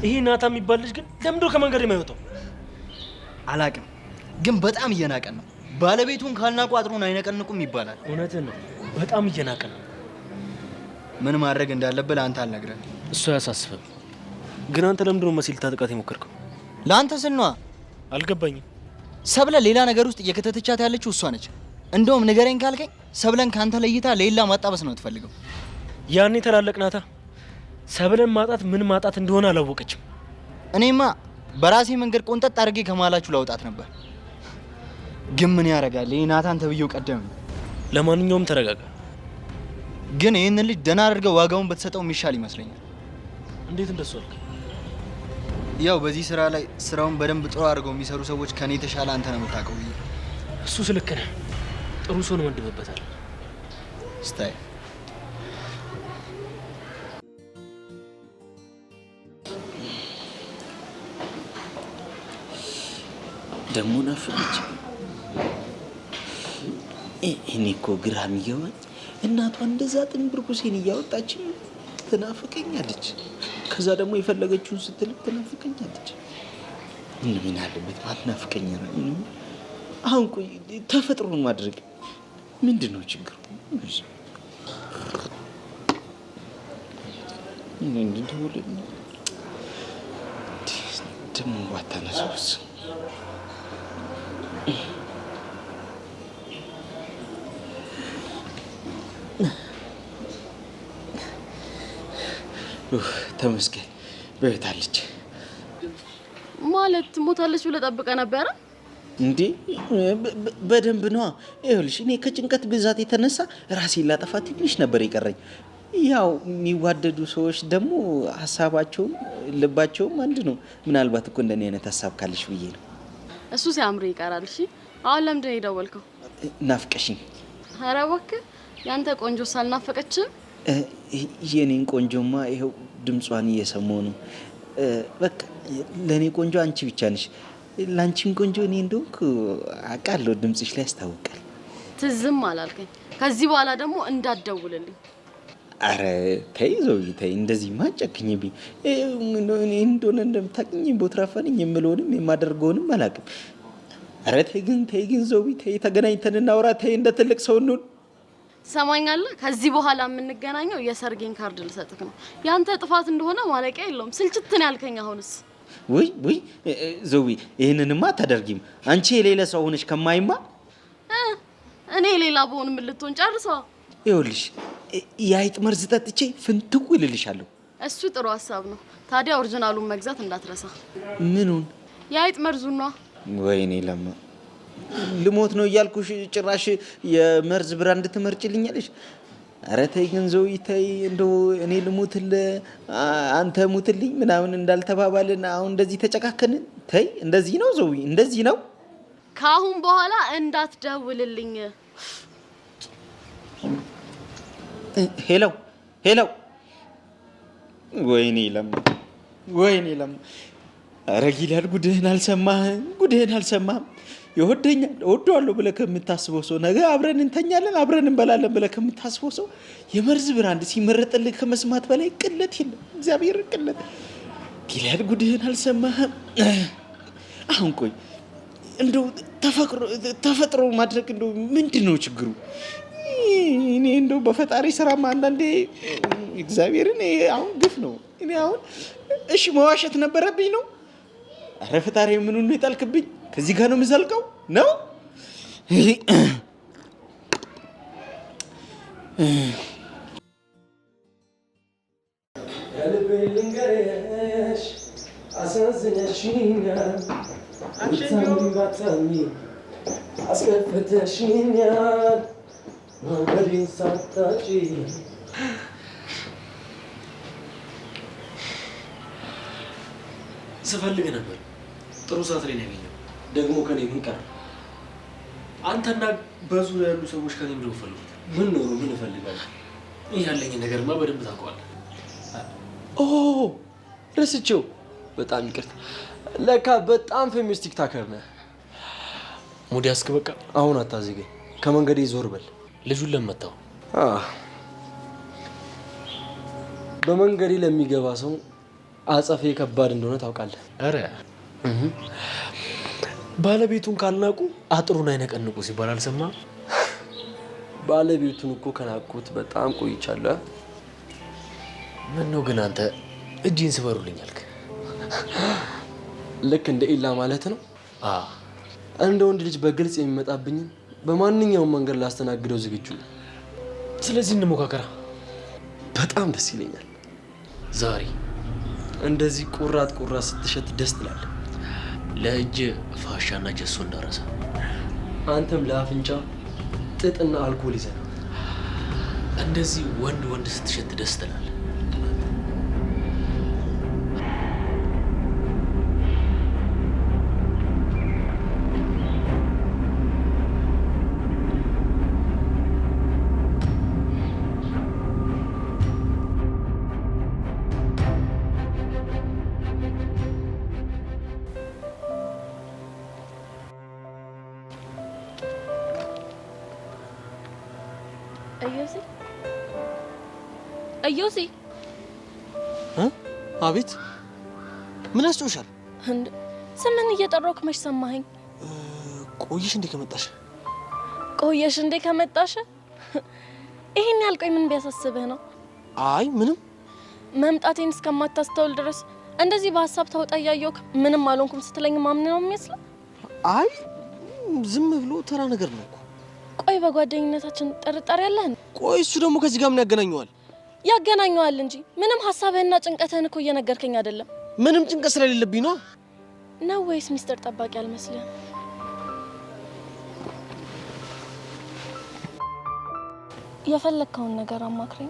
ይሄ ናታ የሚባል ልጅ ግን ለምንድን ነው ከመንገድ የማይወጣው? አላቅም፣ ግን በጣም እየናቀን ነው። ባለቤቱን ካልናቁ አጥሩን አይነቀንቁም ይባላል። እውነትን ነው፣ በጣም እየናቀን ነው። ምን ማድረግ እንዳለብህ አንተ አልነግረን። እሱ አያሳስብም። ግን አንተ ለምንድን ነው መሲል ታጥቃት የሞከርከው? ለአንተ ስንዋ አልገባኝም። ሰብለ ሌላ ነገር ውስጥ እየከተተቻት ያለችው እሷ ነች። እንደውም ንገረኝ ካልከኝ ሰብለን ካንተ ለይታ ሌላ ማጣበስ ነው የምትፈልገው። ያኔ ተላለቅ ናታ ሰብለን ማጣት ምን ማጣት እንደሆነ አላወቀችም። እኔማ በራሴ መንገድ ቆንጠጥ አድርጌ ከማላችሁ ላውጣት ነበር። ግን ምን ያደርጋል ይሄ ናታን ተብዬው ቀደም። ለማንኛውም ተረጋጋ። ግን ይሄንን ልጅ ደህና አድርገው ዋጋውን በተሰጠው የሚሻል ይመስለኛል። እንዴት እንደሱ አልክ? ያው በዚህ ስራ ላይ ስራውን በደንብ ጥሩ አድርገው የሚሰሩ ሰዎች ከኔ የተሻለ አንተ ነው የምታውቀው ብዬ። እሱ ስልክ ነህ። ጥሩ ሰው ነው መድበበታል። ስታይ ደሞ ናፍቀች። እኔ እኮ ግራ የሚገባኝ እናቷ እንደዛ ጥንብርኩሴን እያወጣች ትናፍቀኛለች። ከዛ ደግሞ የፈለገችውን ስትል ትናፍቀኛለች። ምን አለበት ማትናፍቀኝ ነው? አሁን ቆይ ተፈጥሮን ማድረግ ምንድነው ችግሩ? ደግሞ ባታነሳውስ ተመስገን በቤት አለች። ማለት ሞታለች ብለህ ጠብቀህ ነበረ እንዴ? በደንብ ነዋ። ይኸውልሽ እኔ ከጭንቀት ብዛት የተነሳ ራሴን ላጠፋ ትንሽ ነበር የቀረኝ። ያው የሚዋደዱ ሰዎች ደግሞ ሀሳባቸውም ልባቸውም አንድ ነው። ምናልባት እኮ እንደኔ አይነት ሀሳብ ካለሽ ብዬ ነው። እሱ ሲያምር ይቀራል። እሺ አሁን ለምንድን ነው የደወልከው? ናፍቀሽኝ። ኧረ እባክህ ያንተ ቆንጆ ሳልናፈቀችም? የኔን ቆንጆማ ይኸው ድምጿን እየሰማሁ ነው። በቃ ለእኔ ቆንጆ አንቺ ብቻ ነሽ። ለአንቺም ቆንጆ እኔ እንደሆንኩ አውቃለሁ። ድምፅሽ ላይ ያስታውቃል። ትዝም አላልከኝ። ከዚህ በኋላ ደግሞ እንዳትደውልልኝ። አረ ተይ ዘውዬ ተይ፣ እንደዚህ ማጨክኝብኝ። እኔ እንደሆነ እንደምታውቅኝ ቦትራፋ ነኝ። የምለውንም የማደርገውንም አላውቅም። አረ ተይ ግን ዘውዬ ተይ፣ ተገናኝተን እናውራ። ተይ እንደ ትልቅ ሰው እንሁን። ትሰማኛለህ? ከዚህ በኋላ የምንገናኘው የሰርጌን ካርድ ልሰጥክ ነው። ያንተ ጥፋት እንደሆነ ማለቂያ የለውም። ስልችትን ያልከኝ አሁንስ? ውይ ዘውዬ ይህንንማ አታደርጊም። አንቺ የሌላ ሰው ሆነሽ ከማይማ እኔ ሌላ በሆን ምን ልትሆን ጨርሰዋ። ይኸውልሽ የአይጥ መርዝ ጠጥቼ ፍንትው ይልልሻለሁ። እሱ ጥሩ ሀሳብ ነው። ታዲያ ኦሪጂናሉን መግዛት እንዳትረሳ። ምኑን? የአይጥ መርዙን ነዋ። ወይኔ ለማ ልሞት ነው እያልኩሽ ጭራሽ የመርዝ ብራንድ ትመርጭልኛለሽ? ኧረ ተይ ግን ዘውዬ ተይ። እንደው እኔ ልሙትልህ አንተ ሙትልኝ ምናምን እንዳልተባባልን አሁን እንደዚህ ተጨካከንን። ተይ እንደዚህ ነው ዘውዬ፣ እንደዚህ ነው። ከአሁን በኋላ እንዳትደውልልኝ። ሄሎ ወይኔ ለማ ኧረ ጊልያድ ጉድህን አልሰማህም? ይወደኛል እወደዋለሁ ብለህ ከምታስበው ሰው ነገ አብረን እንተኛለን አብረን እንበላለን ብለህ ከምታስበው ሰው የመርዝ ብራንድ ሲመረጥልህ ከመስማት በላይ ቅለት የለም። እግዚአብሔር ቅለት። ጊልያድ ጉድህን አልሰማህም? አሁን ቆይ እንደው ተፈጥሮ ማድረግ እንደው ምንድን ነው ችግሩ? እኔ እንደው በፈጣሪ ስራማ አንዳንዴ እግዚአብሔርን አሁን ግፍ ነው። እኔ አሁን እሺ መዋሸት ነበረብኝ ነው? አረ ፈጣሪ ምኑን ነው የጣልክብኝ? ከዚህ ጋር ነው የምዘልቀው ነው? ከልቤ ልንገርሽ አሳዝነሽኛል፣ ባታሚ አስከፍተሽኛል፣ መንገዴን ሳታጪ ስፈልግ ነበር። ጥሩ ሰዓት ላይ ነው ያገኘው። ደግሞ ከኔ ምን ቀረ? አንተና በዙሪያ ያሉ ሰዎች ከኔ ምንድን ነው ፈልጉት? ምን ኖሮ ምን እፈልጋለሁ? ያለኝ ነገርማ በደንብ ታውቀዋለህ። ኦ ረስቼው፣ በጣም ይቅርታ። ለካ በጣም ፌሚስ ቲክታከር ነህ። ሙድ ያስክ። በቃ አሁን አታዝገኝ፣ ከመንገዴ ዞር በል። ልጁን ለመታው። በመንገዴ ለሚገባ ሰው አጸፌ ከባድ እንደሆነ ታውቃለህ። አረ ባለቤቱን ካልናቁ አጥሩን አይነቀንቁ ሲባል አልሰማህም? ባለቤቱን እኮ ከናቁት በጣም ቆይቻለሁ። ምን ነው ግን አንተ እጅን ስበሩልኝ አልክ? ልክ እንደ ኢላ ማለት ነው። እንደ ወንድ ልጅ በግልጽ የሚመጣብኝን በማንኛውም መንገድ ላስተናግደው ዝግጁ ነው። ስለዚህ እንሞካከራ። በጣም ደስ ይለኛል። ዛሬ እንደዚህ ቁራት ስትሸት ደስ ትላለህ። ለእጅ ፋሻና ጀሶ እንዳረሳ፣ አንተም ለአፍንጫ ጥጥና አልኮል ይዘህ እንደዚህ ወንድ ስትሸት ደስ ትላለህ። እዮሲ አቤት። ምን አስጮሻል? ስምን እየጠራሁህ መች ሰማኸኝ? ቆየሽ እንዴ ከመጣሽ? ይሄን ያህል ቆይ ምን ቢያሳስብህ ነው? አይ ምንም። መምጣቴን እስከማታስተውል ድረስ እንደዚህ በሀሳብ ተውጣ እያየሁህ ምንም አልሆንኩም ስትለኝ ማምን ነው የሚመስለው? አይ ዝም ብሎ ተራ ነገር ነው እኮ። ቆይ በጓደኝነታችን ጥርጣሬ አለህ? ቆይ እሱ ደግሞ ከዚህ ጋር ምን ያገናኘዋል? ያገናኘዋል እንጂ ምንም ሀሳብህና ጭንቀትህን እኮ እየነገርከኝ አይደለም። ምንም ጭንቀት ስለሌለብኝ ነው ወይስ ሚስጥር ጠባቂ አልመስልህም? የፈለግከውን ነገር አማክረኝ።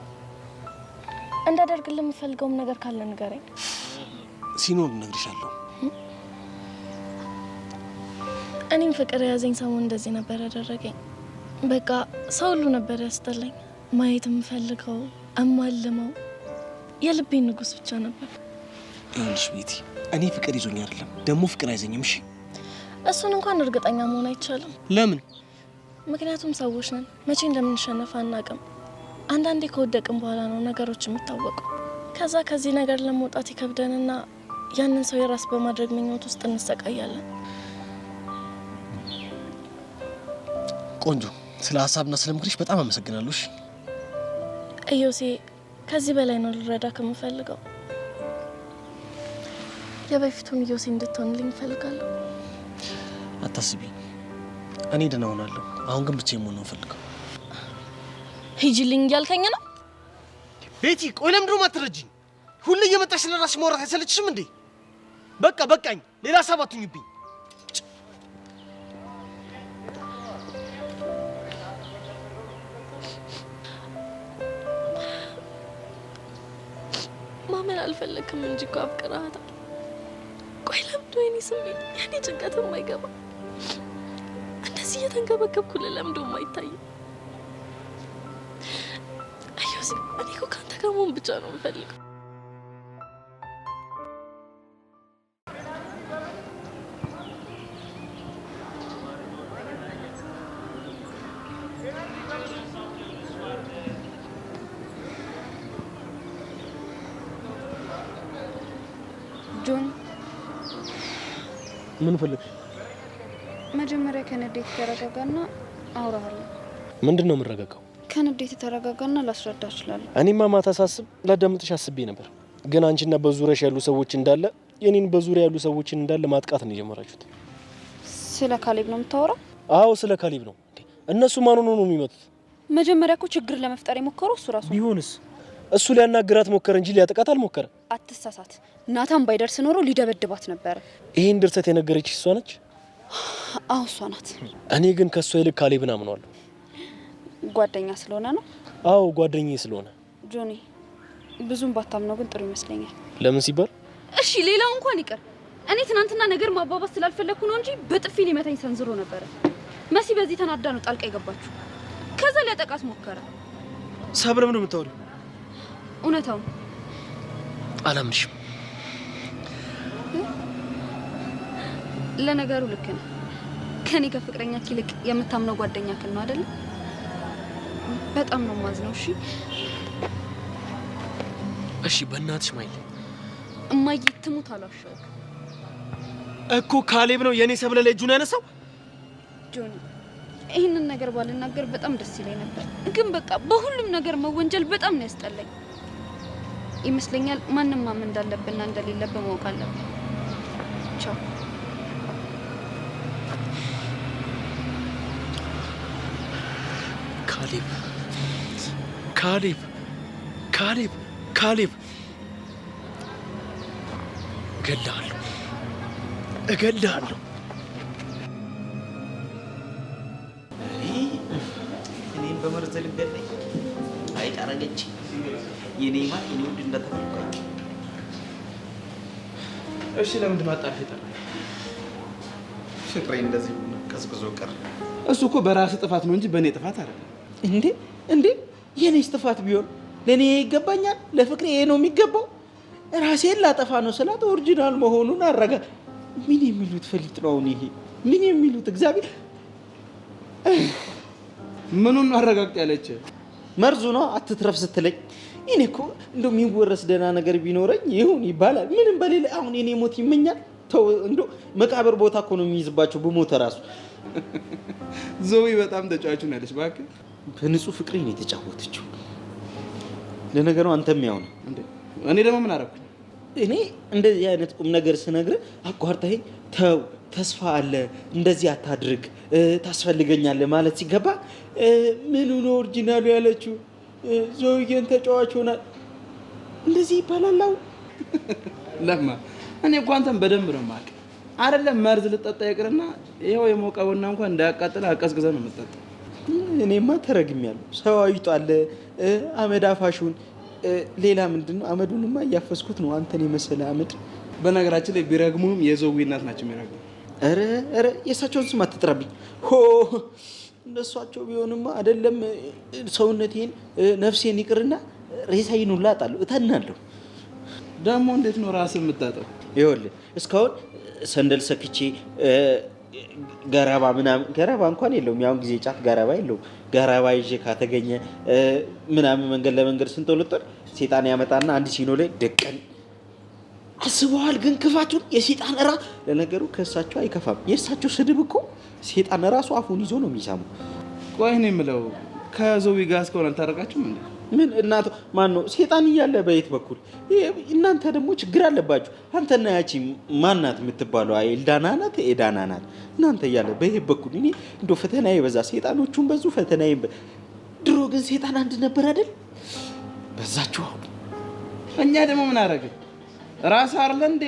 እንዳደርግልህ የምፈልገውም ነገር ካለ ንገረኝ። ሲኖር እነግርሻለሁ። እኔም ፍቅር የያዘኝ ሰሞን እንደዚህ ነበር ያደረገኝ። በቃ ሰው ሁሉ ነበር ያስጠላኝ። ማየት የምፈልገው እማልመው የልቤን ንጉስ ብቻ ነበር። ይኸውልሽ ቤቲ፣ እኔ ፍቅር ይዞኝ አይደለም፣ ደግሞ ፍቅር አይዘኝም። እሺ እሱን እንኳን እርግጠኛ መሆን አይቻልም። ለምን? ምክንያቱም ሰዎች ነን፣ መቼ እንደምንሸነፍ አናውቅም። አንዳንዴ ከወደቅን በኋላ ነው ነገሮች የሚታወቁ። ከዛ ከዚህ ነገር ለመውጣት ይከብደንና ያንን ሰው የራስ በማድረግ ምኞት ውስጥ እንሰቃያለን። ቆንጆ፣ ስለ ሀሳብና ስለ ምክርሽ በጣም አመሰግናለሁ። እሺ እዮሴ፣ ከዚህ በላይ ነው ልረዳ ከምፈልገው። የበፊቱን እዮሴ እንድትሆንልኝ እፈልጋለሁ። አታስቢ፣ እኔ ደህና ሆናለሁ። አሁን ግን ብቻዬን መሆን ነው የምፈልገው። ሂጂልኝ እያልከኝ ነው? ቤቲ፣ ቆይ ለምንድን ነው የማትረጂኝ? ሁሌ እየመጣሽ ስለ ራስሽ ማውራት አይሰለችሽም እንዴ? በቃ በቃኝ፣ ሌላ ሀሳብ አትሁኝብኝ። ማመን አልፈለግክም እንጂ እኮ አፍቅረሃታል። ቆይ ለምንድን ነው የኔ ስሜት ያኔ ጭንቀት የማይገባ? እንደዚህ እየተንገበገብኩልህ ለምንድን ነው የማይታየው? አዮሲ፣ እኔ እኮ ከአንተ ጋር መሆን ብቻ ነው የምፈልገው። ጆን ምን ፈልግሽ? መጀመሪያ ከንዴት ተረጋጋና አውራሃለሁ። ምንድን ነው የምረጋጋው? ከንዴት ተረጋጋና ላስረዳ እችላለሁ። እኔማ ማታ ሳስብ ላዳምጥሽ አስቤ ነበር፣ ግን አንቺና በዙሪያሽ ያሉ ሰዎች እንዳለ የኔን በዙሪያ ያሉ ሰዎችን እንዳለ ማጥቃት ነው የጀመራችሁት። ስለ ካሌብ ነው የምታወራው? አዎ ስለ ካሌብ ነው። እነሱ ማን ሆነው ነው የሚመጡት? መጀመሪያ እኮ ችግር ለመፍጠር የሞከረው እሱ ራሱ። ቢሆንስ? እሱ ሊያናግራት ሞከረ እንጂ ሊያጠቃት አልሞከረ። አትሳሳት። ናታን ባይደርስ ኖሮ ሊደበድባት ነበር። ይሄን ድርሰት የነገረችሽ እሷ ነች? አዎ እሷ ናት። እኔ ግን ከእሷ ይልቅ ካሌብን አምነዋለሁ። ጓደኛ ስለሆነ ነው? አዎ ጓደኛዬ ስለሆነ። ጆኒ ብዙም ባታምነው ግን ጥሩ ይመስለኛል። ለምን ሲባል? እሺ ሌላው እንኳን ይቀር፣ እኔ ትናንትና ነገር ማባባስ ስላልፈለኩ ነው እንጂ በጥፊ ሊመታኝ ሰንዝሮ ነበረ። መሲ በዚህ ተናዳ ነው ጣልቃ የገባችው። ከዛ ሊያጠቃት ሞከረ። ሰብረ ምን የምታወሪው? እውነታው አላምንሽም። ለነገሩ ልክ ነው። ከኔ ከፍቅረኛ ይልቅ የምታምነው ጓደኛ ነው አይደል? በጣም ነው ማዝነው። እሺ በእናትሽ ማይል እማዬ ትሙት አላሻው እኮ ካሌብ ነው የኔ ሰብለ ላይ እጁን ያነሳው። ጆኒ ይህንን ነገር ባልናገር በጣም ደስ ይለኝ ነበር፣ ግን በቃ በሁሉም ነገር መወንጀል በጣም ነው ያስጠላኝ። ይመስለኛል ማንም ማመን እንዳለብንና እንደሌለብን ማወቅ አለብን። ቻው። ካሌብ ካሌብ ካሌብ ካሌብ እገልሃለሁ እገልሃለሁ። እኔን በመርዝ ልገለኝ አይጣረገች የኔማ የኔ ውድ እንደተፈቀደ። እሺ ለምንድን ነው አጣርሽ የጠራኝ? ፍቅሬ እንደዚህ ቀዝቅዞ ቀር። እሱ እኮ በራስ ጥፋት ነው እንጂ በእኔ ጥፋት አይደለም። እንዴ የኔስ ጥፋት ቢሆን ለኔ ይገባኛል? ለፍቅሬ ይሄ ነው የሚገባው? ራሴን ላጠፋ ነው ስላት ኦሪጂናል መሆኑን አረጋ። ምን የሚሉት ፈሊጥ ነው አሁን ይሄ? ምን የሚሉት እግዚአብሔር ምኑን አረጋግጥ ያለች? መርዙ ነው አትትረፍ ስትለኝ እኔ እኮ እንደው የሚወረስ ደህና ነገር ቢኖረኝ ይሁን ይባላል። ምንም በሌላ አሁን የኔ ሞት ይመኛል። ተው እንደው መቃብር ቦታ እኮ ነው የሚይዝባቸው በሞት ራሱ። ዞዊ በጣም ተጫዋቹ ነች እባክህ። በንጹህ ፍቅሬ ነው የተጫወተችው። ለነገሩ አንተም ያው ነው እንዴ? እኔ ደግሞ ምን አደረኩኝ? እኔ እንደዚህ አይነት ቁም ነገር ስነግርህ አቋርጠኸኝ ተው ተስፋ አለ እንደዚህ አታድርግ ታስፈልገኛለህ ማለት ሲገባ ምኑ ነው ኦሪጂናሉ ያለችው? ዞይን ተጫዋች ሆናል እንደዚህ ይባላል? አሁን ለማ እኔ እኮ አንተን በደንብ ነው የማውቅ። አይደለም መርዝ ልጠጣ ይቅርና ይኸው የሞቀ ቡና እንኳን እንዳያቃጥል አቀዝቅዘህ ነው የምትጠጣው። እኔማ ተረግሜያለሁ። ሰው አይጧል አመድ አፋሹን ሌላ ምንድን ነው? አመዱንማ እያፈስኩት ነው። አንተን የመሰለ አመድ። በነገራችን ላይ ቢረግሙም የዘዊ እናት ናቸው የሚረግሙ። ኧረ የእሳቸውን ስም አትጥራብኝ። ሆ እንደሷቸው ቢሆንማ አይደለም ሰውነቴን ነፍሴን ይቅርና ሬሳዬን ሁላ አጣለሁ፣ እተናለሁ። ደግሞ እንዴት ነው ራስህ የምታጠው? ይኸውልህ እስካሁን ሰንደል ሰክቼ ገረባ ምናምን ገረባ እንኳን የለውም። ያሁን ጊዜ ጫት ገረባ የለውም። ገረባ ይዤ ካተገኘ ምናምን መንገድ ለመንገድ ስንጠልጠል ሴጣን ያመጣና አንድ ሲኖ ላይ ደቀን አስበዋል። ግን ክፋቱን የሴጣን እራት ለነገሩ ከእሳቸው አይከፋም። የእሳቸው ስድብ እኮ ሴጣን ራሱ አፉን ይዞ ነው የሚሳሙ። ቆይ እኔ የምለው ከዘዊ ጋር እስከሆነ አልታረቃችሁም እንዴ? ምን እናቱ ማን ነው ሴጣን እያለ በየት በኩል? እናንተ ደግሞ ችግር አለባችሁ። አንተና ያቺ ማናት የምትባለው? ኤልዳና ናት ኤዳና ናት። እናንተ እያለ በየት በኩል? እኔ እንደው ፈተና ይበዛ፣ ሴጣኖቹን በዙ፣ ፈተና ድሮ ግን ሴጣን አንድ ነበር አይደል? በዛችሁ። አሁን እኛ ደግሞ ምን አደረግን? ራስ አይደለ እንዴ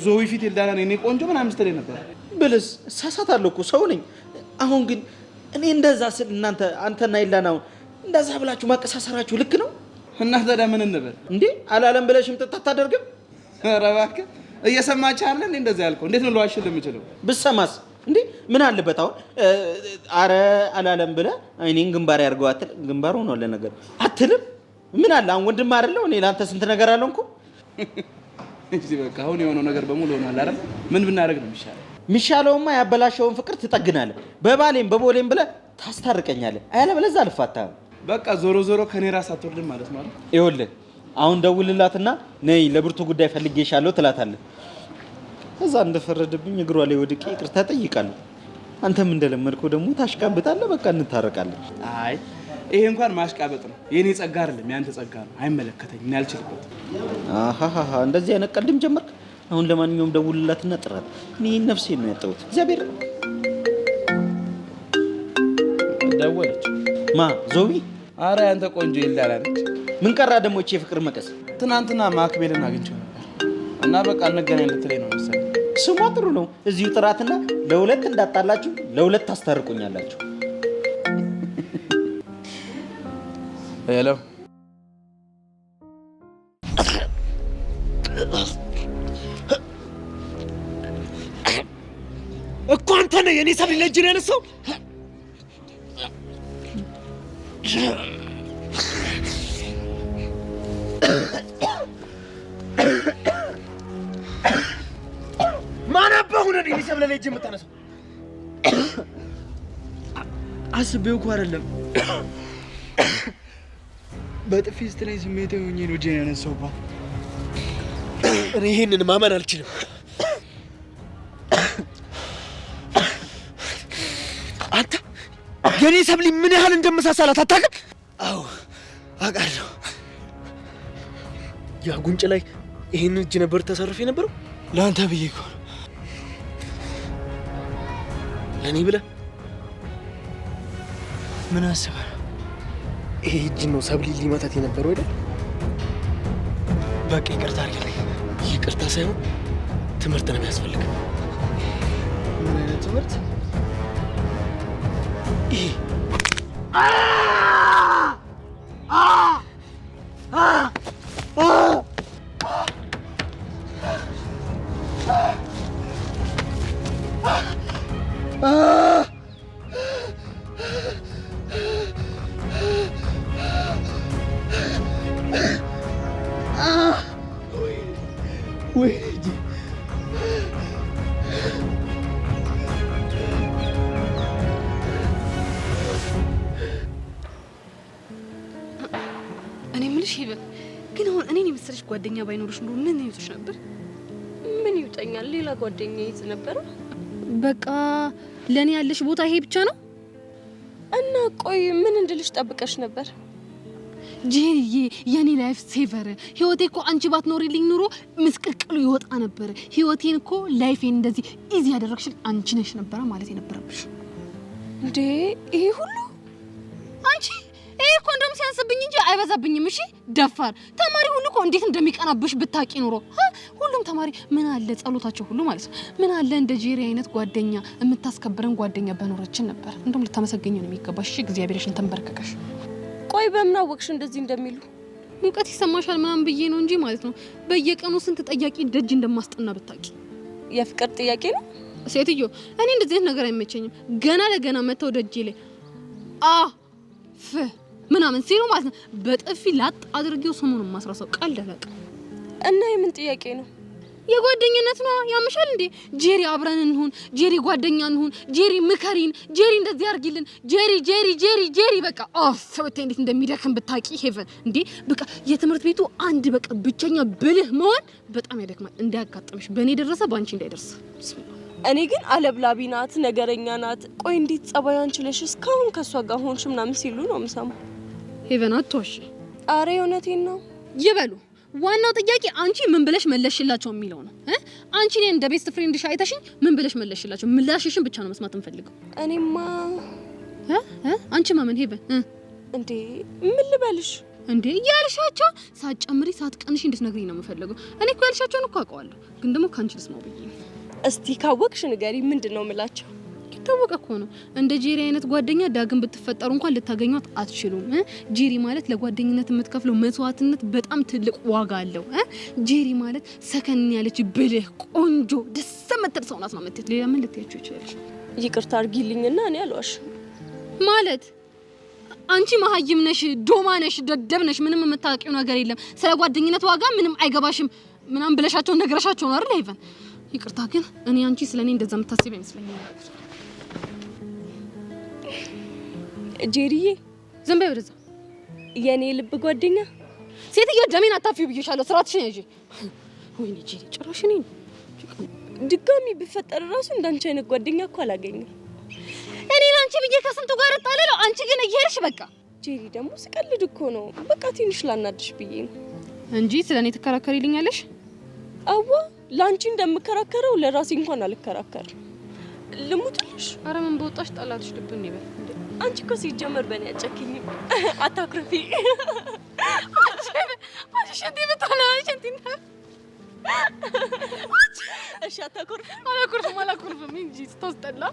ዞዊ ፊት ኤልዳና ነው እኔ ቆንጆ ምናምን ስትለኝ ነበር። ብልስ እሳሳታለሁ እኮ ሰው ነኝ። አሁን ግን እኔ እንደዛ ስል እናንተ አንተና ኤልዳና እንደዛ ብላችሁ ማቀሳሰራችሁ ልክ ነው? እና ታዲያ ምን እንበል እንዴ? አላለም ብለሽም ጥጥ አታደርግም? ኧረ እባክህ እየሰማች አይደል እንዴ እንደዛ ያልከው? እንዴት ነው ልዋሽልህ የምችለው? ብሰማስ እንዴ ምን አለበት አሁን? አረ አላለም ብለህ እኔን ግንባር ያርገው አትል? ግንባር ሆኖ ለነገር አትልም? ምን አለ አሁን ወንድም አይደለው እኔ ላንተ ስንት ነገር አለው እንኳ። እሺ በቃ አሁን የሆነው ነገር በሙሉ ሆኗል አይደል? ምን ብናደርግ ነው የሚሻለው? የሚሻለውማ ያበላሸውን ፍቅር ትጠግናለህ። በባሌም በቦሌም ብለህ ታስታርቀኛለህ። አያለበለዚያ አልፋታም። በቃ ዞሮ ዞሮ ከኔ ራስ አትወርድም ማለት ነው አይደል? ይኸውልህ አሁን ደውልላትና ነይ ለብርቱ ጉዳይ ፈልጌሻለሁ ትላታለህ። እዛ እንደፈረደብኝ እግሯ ላይ ወድቄ ይቅርታ ጠይቃለሁ። አንተም እንደለመድከው ደግሞ ታሽቃብጣለህ። በቃ እንታረቃለን። አይ ይሄ እንኳን ማሽቃበጥ ነው። የኔ ጸጋ አይደለም ያንተ ጸጋ ነው። አይመለከተኝም። እኔ አልችልበትም። አሃሃ እንደዚህ አይነት ቀልድም ጀመርክ? አሁን ለማንኛውም ደውልላትና ጥራት። እኔ ነፍሴን ነው ያጣሁት። እግዚአብሔር ደወለች። ማ ዞቢ? አረ ያንተ ቆንጆ ይላላልች። ምን ቀራ ደግሞ እቺ የፍቅር መቀስ? ትናንትና ማክቤልን አግኝቼው ነበር እና በቃ እንገናኝ ልትለኝ ነው መሰለኝ። ስሟ ጥሩ ነው። እዚሁ ጥራትና ለሁለት እንዳጣላችሁ ለሁለት ታስታርቁኛላችሁ። ሄሎ እኮ አንተ ነህ የኔ ሰብል ለእጅን ያነሳው። ማን አባሁ ነህ የኔ ሰብል ለእጅ የምታነሳው? አስቤው እኮ አይደለም በጥፊ ስትለኝ ስሜቴ ሆኜ ነው እጄን ያነሳሁባት። እኔ ይሄንን ማመን አልችልም። አንተ የኔ ሰብሊ ምን ያህል እንደምሳሳላት አታውቅም? አዎ አውቃለሁ። ያ ጉንጭ ላይ ይሄን እጅ ነበር ተሰርፍ የነበረው። ለአንተ ብዬ እኮ ለእኔ ብለህ ምን አስበህ? ይሄ እጅ ነው ሰብሊ ሊመታት የነበረው አይደል? በቃ ይቅርታ አድርግልኝ። ይቅርታ ሳይሆን ትምህርት ነው የሚያስፈልግ። ምን አይነት ትምህርት? ይሄ እኔ የምልሽ ሄቨን ግን አሁን እኔን የመሰለሽ ጓደኛ ባይኖርሽ ኑሮ ምን ይውጥሽ ነበር? ምን ይውጠኛል? ሌላ ጓደኛ ይዝ ነበር። በቃ ለኔ ያለሽ ቦታ ይሄ ብቻ ነው። እና ቆይ ምን እንድልሽ ጠብቀሽ ነበር? ጄሪዬ የኔ ላይፍ ሴቨር ህይወቴ እኮ አንቺ ባትኖሪልኝ ኑሮ ምስቅልቅሉ ይወጣ ነበር። ህይወቴን እኮ ላይፌን እንደዚህ ኢዚ ያደረግሽልኝ አንቺ ነሽ ነበር ማለት የነበረብሽ። እንዴ ይሄ ሁሉ አንቺ ይሄ እኮ እንደውም ሲያንስብኝ እንጂ አይበዛብኝም። እሺ ደፋር ተማሪ ሁሉ እኮ እንዴት እንደሚቀናብሽ ብታቂ ኑሮ ሁሉም ተማሪ ምን አለ ጸሎታቸው ሁሉ ማለት ነው ምን አለ እንደ ጄሪ አይነት ጓደኛ የምታስከብረን ጓደኛ በኖረችን ነበር። እንደውም ልታመሰገኝ ነው የሚገባሽ። እሺ እግዚአብሔርሽን ተንበርከከሽ። ቆይ በምን አወቅሽ እንደዚህ እንደሚሉ? ሙቀት ይሰማሻል ምናምን ብዬ ነው እንጂ ማለት ነው በየቀኑ ስንት ጠያቂ ደጅ እንደማስጠና ብታቂ። የፍቅር ጥያቄ ነው ሴትዮ። እኔ እንደዚህ አይነት ነገር አይመቸኝም። ገና ለገና መተው ደጅ ላይ ምናምን ሲሉ ማለት ነው በጥፊ ላጥ አድርጌው ስሙን ማስራሰው ቃል ደረቀ። እና የምን ጥያቄ ነው? የጓደኝነት ነው። ያምሻል እንዴ? ጄሪ አብረን እንሁን፣ ጄሪ ጓደኛ እንሁን፣ ጄሪ ምከሪን፣ ጄሪ እንደዚህ አርጊልን፣ ጄሪ ጄሪ ጄሪ ጄሪ በቃ ሰውቴ እንዴት እንደሚደክም ብታቂ ሄቨን። እንዴ በቃ የትምህርት ቤቱ አንድ በቃ ብቸኛ ብልህ መሆን በጣም ያደክማል። እንዳያጋጥምሽ በእኔ ደረሰ ባንቺ እንዳይደርስ። እኔ ግን አለብላቢ ናት፣ ነገረኛ ናት። ቆይ እንዴት ጸባዩን ችለሽ እስካሁን ከሷ ጋር ሆንሽ ምናምን ሲሉ ነው የምሰማው። ሄቨን አትዋሺ። አሬ እውነቴን ነው ይበሉ። ዋናው ጥያቄ አንቺ ምን ብለሽ መለሽላቸው የሚለው ነው። አንቺ እኔ እንደ ቤስት ፍሬንድሽ አይተሽኝ ምን ብለሽ መለሽላቸው? ምላሽሽን ብቻ ነው መስማት እንፈልገው። እኔማ አንቺ ማመን ሄቨን እንዴ ምን ልበልሽ እንዴ? ያልሻቸው ሳትጨምሪ ሳትቀንሽ እንድትነግሪኝ ነው የምፈልገው። እኔ እኮ ያልሻቸውን እኮ አውቀዋለሁ፣ ግን ደግሞ ካንቺ ልስማው ብዬ ነው። እስቲ ካወቅሽ ንገሪ፣ ምንድነው የምላቸው? ታወቀ እኮ ነው እንደ ጄሪ አይነት ጓደኛ ዳግም ብትፈጠሩ እንኳን ልታገኙት አትችሉም። ጄሪ ማለት ለጓደኝነት የምትከፍለው መስዋዕትነት በጣም ትልቅ ዋጋ አለው። ጄሪ ማለት ሰከን ያለች ብልህ፣ ቆንጆ፣ ደስ የምትል ሰው ናት ነው የምትል። ሌላ ምን ልትያቸው ይችላል? ይቅርታ አድርጊልኝና እኔ አልዋሽም ማለት አንቺ መሀይም ነሽ፣ ዶማ ነሽ፣ ደደብ ነሽ፣ ምንም የምታውቂው ነገር የለም። ስለ ጓደኝነት ዋጋ ምንም አይገባሽም ምናምን ብለሻቸው ነገረሻቸው ነው አይደል? ይፈን ይቅርታ ግን እኔ አንቺ ስለኔ እንደዛ የምታስብ አይመስለኝም። ጄሪዬ ዝም በይ ወደዛ። የኔ ልብ ጓደኛ ሴትዮ ደሜን አታፊው ብዬሻለሁ። ስራትሽን ያዢ። ወይኔ ጄሪ ጭራሽ ነኝ። ድጋሚ ቢፈጠር ራሱ እንዳንቺ አይነት ጓደኛ እኮ አላገኘም። እኔ አንቺ ብዬ ከስንቱ ጋር ጣለለው። አንቺ ግን እየሄድሽ በቃ። ጄሪ ደግሞ ስቀልድ እኮ ነው። በቃ ትንሽ ላናድሽ ብዬ ነው እንጂ ስለኔ ትከራከሪልኛለሽ? አዋ ላንቺ እንደምከራከረው ለራሴ እንኳን አልከራከርም። ልሙትልሽ። አረ ምን በወጣሽ ጣላትሽ ልብን ይበል። አንቺ እኮ ሲጀመር በእኔ አጨክኝ። አታኩርፊ። አሽሽንቴ በታና አሽንቴና እሺ አታኩርፊ። አላኩርፍም እንጂ ስታስጠላ።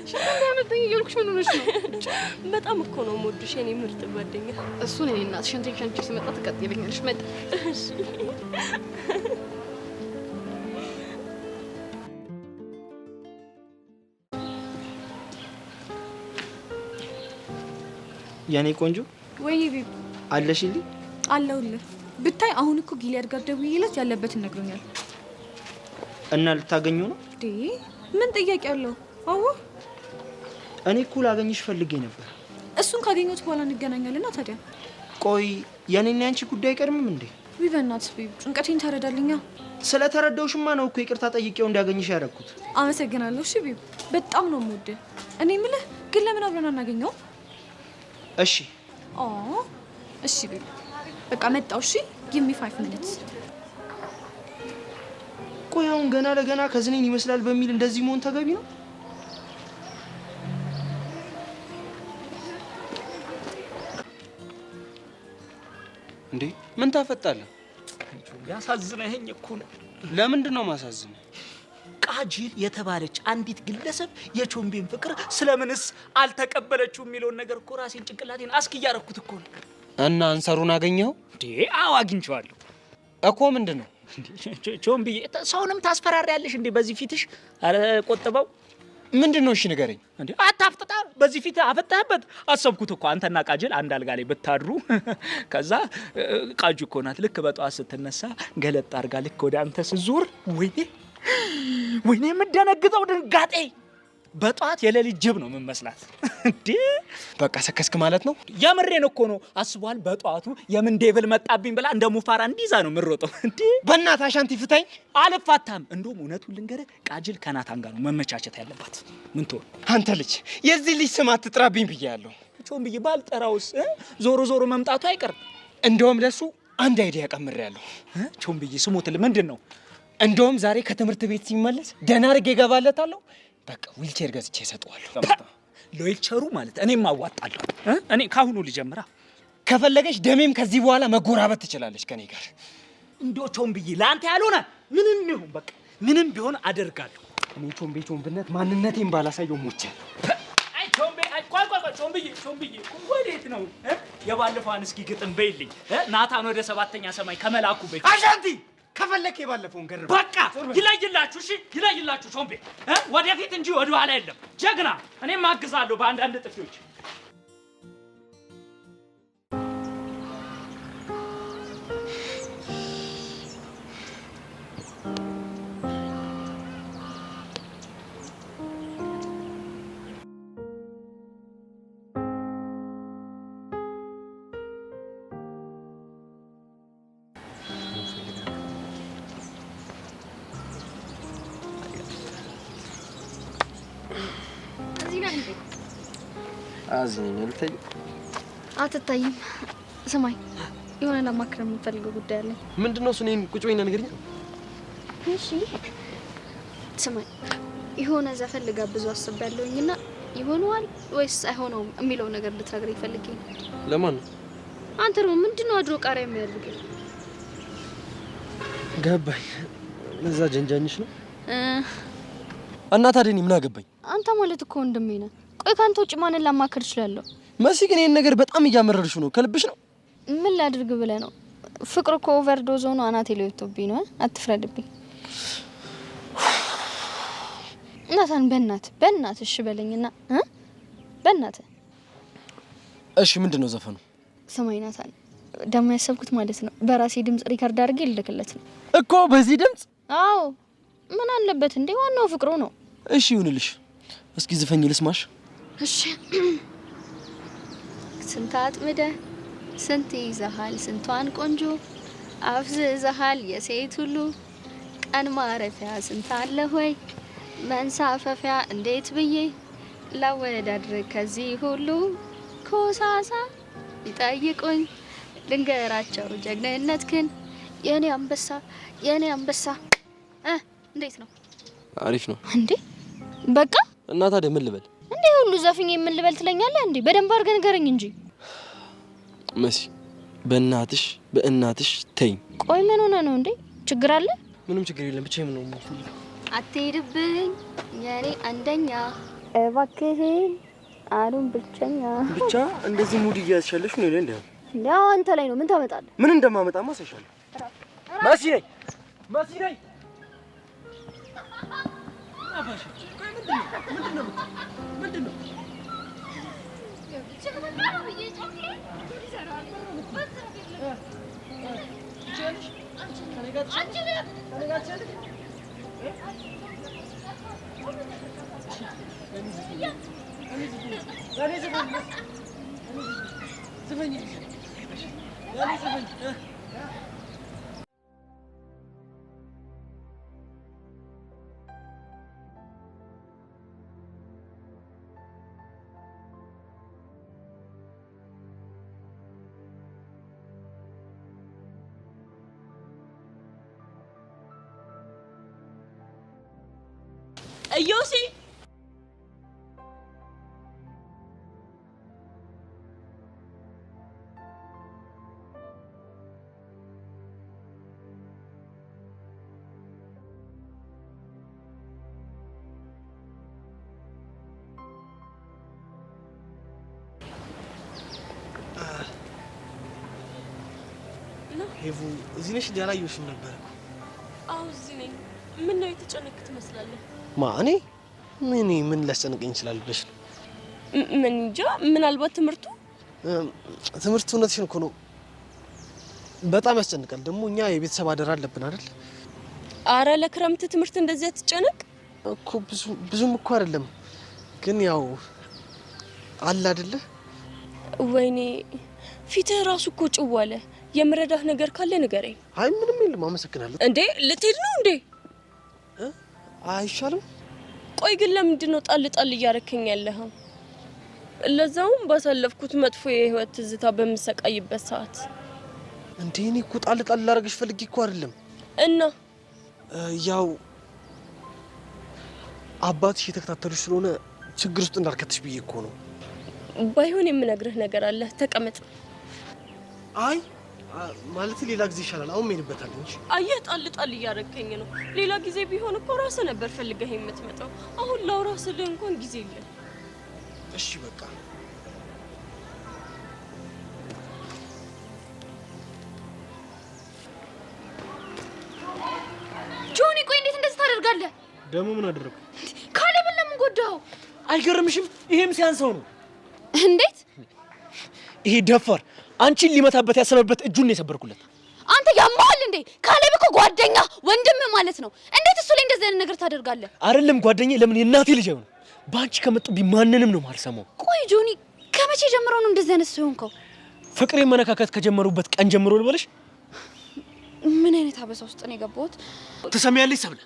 ሽንቴ ያመጣኝ እያልኩሽ ምን ሆነሽ ነው? በጣም እኮ ነው የምወድሽ የኔ ምርጥ ጓደኛ። እሱን እኔ እናት ሽንቴ ሸንቺ ስመጣ ትቀጥይልኛለሽ። መጣ እሺ ያኔ ቆንጆ ወይ ቤቢ አለሽልኝ? አለሁልህ። ብታይ አሁን እኮ ጊሊያድ ጋር ደውዬለት ያለበትን ነግሮኛል። እና ልታገኘው ነው? ምን ጥያቄ አለው? አዎ እኔ እኮ ላገኝሽ ፈልጌ ነበር። እሱን ካገኘሁት በኋላ እንገናኛለና ታዲያ። ቆይ የኔና ያንቺ ጉዳይ አይቀርምም እንዴ? ወይ በእናትህ ቤቢ ጭንቀቴን ተረዳልኛ። ስለተረዳውሽማ ነው እኮ ይቅርታ ጠይቄው እንዲያገኝሽ ያደረኩት። አመሰግናለሁ። እሺ ቤቢ በጣም ነው የምወድህ። እኔ የምልህ ግን ለምን አብረን አናገኘው? እሺ እሺ ቤቢ በቃ መጣው። እሺ ጊቭ ሚ 5 minutes። ቆይ አሁን ገና ለገና ከዝኔን ይመስላል በሚል እንደዚህ መሆን ተገቢ ነው እንዴ? ምን ታፈጣለህ? ያሳዝነኝ እኮ ነው። ለምንድን ነው ማሳዝነው? ቃጂል የተባለች አንዲት ግለሰብ የቾምቤን ፍቅር ስለምንስ አልተቀበለችው የሚለውን ነገር እኮ ራሴን ጭንቅላቴን አስኪ እያረኩት እኮ ነው። እና አንሰሩን አገኘው እንዴ? አዎ አግኝቼዋለሁ እኮ። ምንድን ነው ቾምቤ? ሰውንም ታስፈራሪያለሽ እንዴ በዚህ ፊትሽ? አረ ቆጥበው። ምንድን ነው? እሺ ንገረኝ። እንዴ አታፍጥጣ። በዚህ ፊት አፈጣህበት። አሰብኩት እኮ አንተና ቃጂል አንድ አልጋ ላይ ብታድሩ። ከዛ ቃጁ እኮ ናት ልክ በጠዋት ስትነሳ ገለጥ አድርጋ ልክ ወደ አንተ ስትዞር፣ ወይኔ የምደነግጠው ድንጋጤ። በጠዋት የሌሊት ጅብ ነው የምመስላት። እንዴ በቃ ሰከስክ ማለት ነው? የምሬን እኮ ነው። አስቧል። በጠዋቱ የምን ዴብል መጣብኝ ብላ እንደ ሙፋራ እንዲዛ ነው የምሮጠው። እንዴ በእናትህ አሻንቲ ፍታኝ። አልፋታም። እንደውም እውነቱን ልንገርህ ቃጂል ከናታን ጋር ነው መመቻቸት ያለባት። ምን ትሆን አንተ ልጅ፣ የዚህ ልጅ ስም አትጥራብኝ ብያለሁ። ቾምብዬ ባልጠራውስ ዞሮ ዞሮ መምጣቱ አይቀርም። እንደውም ለሱ አንድ አይዲያ ቀምሬያለሁ። ቾምብዬ ስሞትል ምንድን ነው? እንደውም ዛሬ ከትምህርት ቤት ሲመለስ ደህና አድርጌ እገባለታለሁ። በቃ ዊልቸር ገዝቼ እሰጠዋለሁ። ለዊልቸሩ ማለት እኔም አዋጣለሁ። እኔ ካሁኑ ልጀምራ። ከፈለገች ደሜም ከዚህ በኋላ መጎራበት ትችላለች ከኔ ጋር። እንደው ቾምብዬ ለአንተ ያልሆነ ምንም ይሁን በቃ ምንም ቢሆን አደርጋለሁ። እኔ ቾምብነት ማንነቴን ባላሳየው ሞቻለሁ። አይ ቾምቤ፣ አይ ቆይ ቾምብዬ ወዴት ነው? የባለፈውን እስኪ ግጥም በይልኝ። ናታን ወደ 7ኛ ሰማይ ከመላኩ በፊት አሻንቲ ከፈለክ የባለፈውን ገርባ። በቃ ይለይላችሁ። እሺ ይለይላችሁ። ቾምቤ ወደፊት እንጂ ወደ ኋላ የለም። ጀግና። እኔም አግዛለሁ በአንዳንድ ጥፊዎች። አትታይም። ስማኝ የሆነ ለማክረም የምፈልገው ጉዳይ አለኝ። ምንድነው እሱ? እኔን ቁጭ በይና ንገሪኝ። እሺ ስማኝ የሆነ ዘፈን ልጋብዙ አስቤያለሁኝና ይሆነዋል ወይስ አይሆነውም የሚለው ነገር ልትነግረኝ ፈልጌ ነው። ለማን ነው? አንተ ነው ምንድነው አድሮ ቃሪያ የሚያደርገው? ገባኝ። ለዛ ጀንጃኝሽ ነው እና ታዲያ እኔ ምን አገባኝ? አንተ ማለት እኮ ወንድሜ ነህ። ቆይ ካንተ ውጭ ማንን ላማክር እችላለሁ? መሲ ግን ይሄን ነገር በጣም እያመረርሽው ነው። ከልብሽ ነው? ምን ላድርግ ብለህ ነው? ፍቅር እኮ ኦቨርዶዝ ሆኖ አናቴ ላይ ወጥቶብኝ ነው። አትፍረድብኝ ናታን። በእናት እሺ በለኝና በእናት እሺ። ምንድነው ዘፈኑ? ሰማይ ናታን ደሞ ያሰብኩት ማለት ነው በራሴ ድምጽ ሪከርድ አድርጌ ልልክለት ነው እኮ። በዚህ ድምጽ? አዎ ምን አለበት እንዴ? ዋናው ፍቅሩ ነው። እሺ ይሁንልሽ። እስኪ ዝፈኝ ልስማሽ። እሺ ስንት አጥምደህ ስንት ይዘሃል ስንቷን ቆንጆ አፍዝዘሃል የሴት ሁሉ ቀን ማረፊያ ስንት አለ ሆይ መንሳፈፊያ እንዴት ብዬ ላወዳድር ከዚህ ሁሉ ኮሳሳ ይጠይቁኝ ልንገራቸው ጀግንነትክን የኔ አንበሳ እንዴት ነው? አሪፍ ነው እንዴ በቃ እና ታዲያ ምን ልበል? እንዴ ሁሉ ዘፍኝ ምን ልበል ትለኛለህ እንዴ? በደንብ አድርገህ ንገረኝ እንጂ መሲ በእናትሽ ተይኝ። ቆይ ምን ሆነ ነው እንዴ? ችግር አለ? ምንም ችግር የለም ብቻዬን ነው የምፈልገው። አትሄድብኝ የኔ አንደኛ እባክህን አሉን ብቸኛ ብቻ እንደዚህ ሙድ እያስሻለሽ ነው እንዴ? ያው አንተ ላይ ነው ምን ታመጣለህ? ምን እንደማመጣማ አሳይሻለሁ። መሲ ነይ አባሽ ቆይ ምንድነው እዮሲ ሄቡ እዚህ ነሽ? ያላየሁሽም ነበር እኮ። አዎ እዚህ ነኝ። ምን ነው የተጨነቅክ ትመስላለህ? እኔ ምን ሊያስጨንቀኝ ይችላል ብለሽ ነው? ምን እንጃ፣ ምናልባት ትምህርቱ እውነትሽን እኮ ነው። በጣም ያስጨንቃል። ደግሞ እኛ የቤተሰብ አደራ አለብን አይደል? አረ ለክረምት ትምህርት እንደዚህ አትጨነቅ እኮ። ብዙም እኮ አይደለም ግን ያው አለ አይደለ? ወይኔ ፊትህ ራሱ እኮ ጭው አለ። የምረዳህ ነገር ካለ ንገረኝ። አይ ምንም የለም አመሰግናለሁ። እንዴ ልትሄድ ነው እንዴ? አይሻልም? ቆይ ግን ለምንድን ነው ጣል እያረከኝ ያለኸው? ለዛውም ባሳለፍኩት መጥፎ የህይወት ትዝታ በምሰቃይበት ሰዓት። እንዴ እኔ እኮ ጣል ላደርግሽ ፈልጌ እኮ አይደለም። እና ያው አባትሽ የተከታተሉሽ ስለሆነ ችግር ውስጥ እንዳልከትሽ ብዬ እኮ ነው። ባይሆን የምነግርህ ነገር አለ፣ ተቀመጥ። አይ ማለት ሌላ ጊዜ ይሻላል። አሁን ሄድበታል እንጂ። አየህ ጣል እያረከኝ ነው። ሌላ ጊዜ ቢሆን እኮ ራስህ ነበር ፈልገህ የምትመጣው። አሁን ላውራ ስልህ እንኳን ጊዜ የለም። እሺ በቃ ጆኒ፣ ቆይ እንዴት እንደዚህ ታደርጋለህ? ደግሞ ምን አደረኩ? ካሌብን ለምን ጎዳኸው? አይገርምሽም? ይሄም ሲያንሰው ነው። እንዴት? ይሄ ደፋር አንቺን ሊመታበት ያሰበበት እጁን ነው የሰበርኩለት። አንተ ያማል እንዴ? ካሌብ እኮ ጓደኛ ወንድም ማለት ነው። እንዴት እሱ ላይ እንደዚህ አይነት ነገር ታደርጋለህ? አይደለም ጓደኛዬ፣ ለምን የእናቴ ልጅ አይሆንም? ባንቺ ከመጡብኝ ማንንም ነው የማልሰማው። ቆይ ጆኒ፣ ከመቼ ጀምሮ ነው እንደዚህ አይነት ሰው ሆንከው? ፍቅሬ መነካከት ከጀመሩበት ቀን ጀምሮ ልበልሽ። ምን አይነት አበሳ ውስጥ ነው የገባሁት? ትሰሚያለሽ ሰብለ፣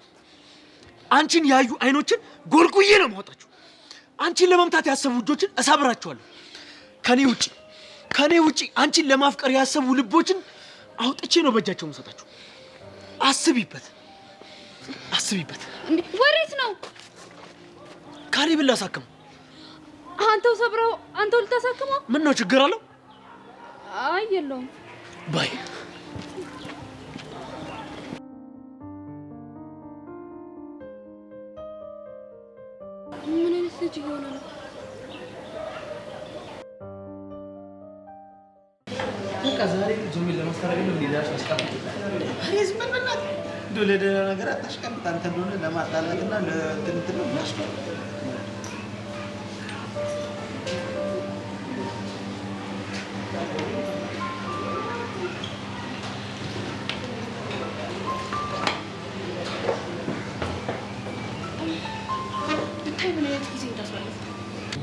አንቺን ያዩ አይኖችን ጎልጉዬ ነው የማወጣችሁ። አንቺን ለመምታት ያሰቡ እጆችን እሳብራቸዋለሁ። ከኔ ውጪ አንቺን ለማፍቀር ያሰቡ ልቦችን አውጥቼ ነው በእጃቸው የምሰጣችሁ። አስቢበት። እንዴ ወሬት ነው? ካሌብን ላሳክመው። አንተው ሰብረው አንተው ልታሳክመው? ምን ነው ችግር አለው? አይ የለውም። ባይ ምን አይነት ልጅ እየሆነ ነው? ዛሬ ጆሚን ለማስታረቅ ነው ሊዳሽ አስቀምጥ። አሬዝ ምን በላት እንደው ለደህና ነገር አታሽቀምጥ። አንተ እንደሆነ ለማጣላትና ለእንትን ነው ማሽቀምጥ።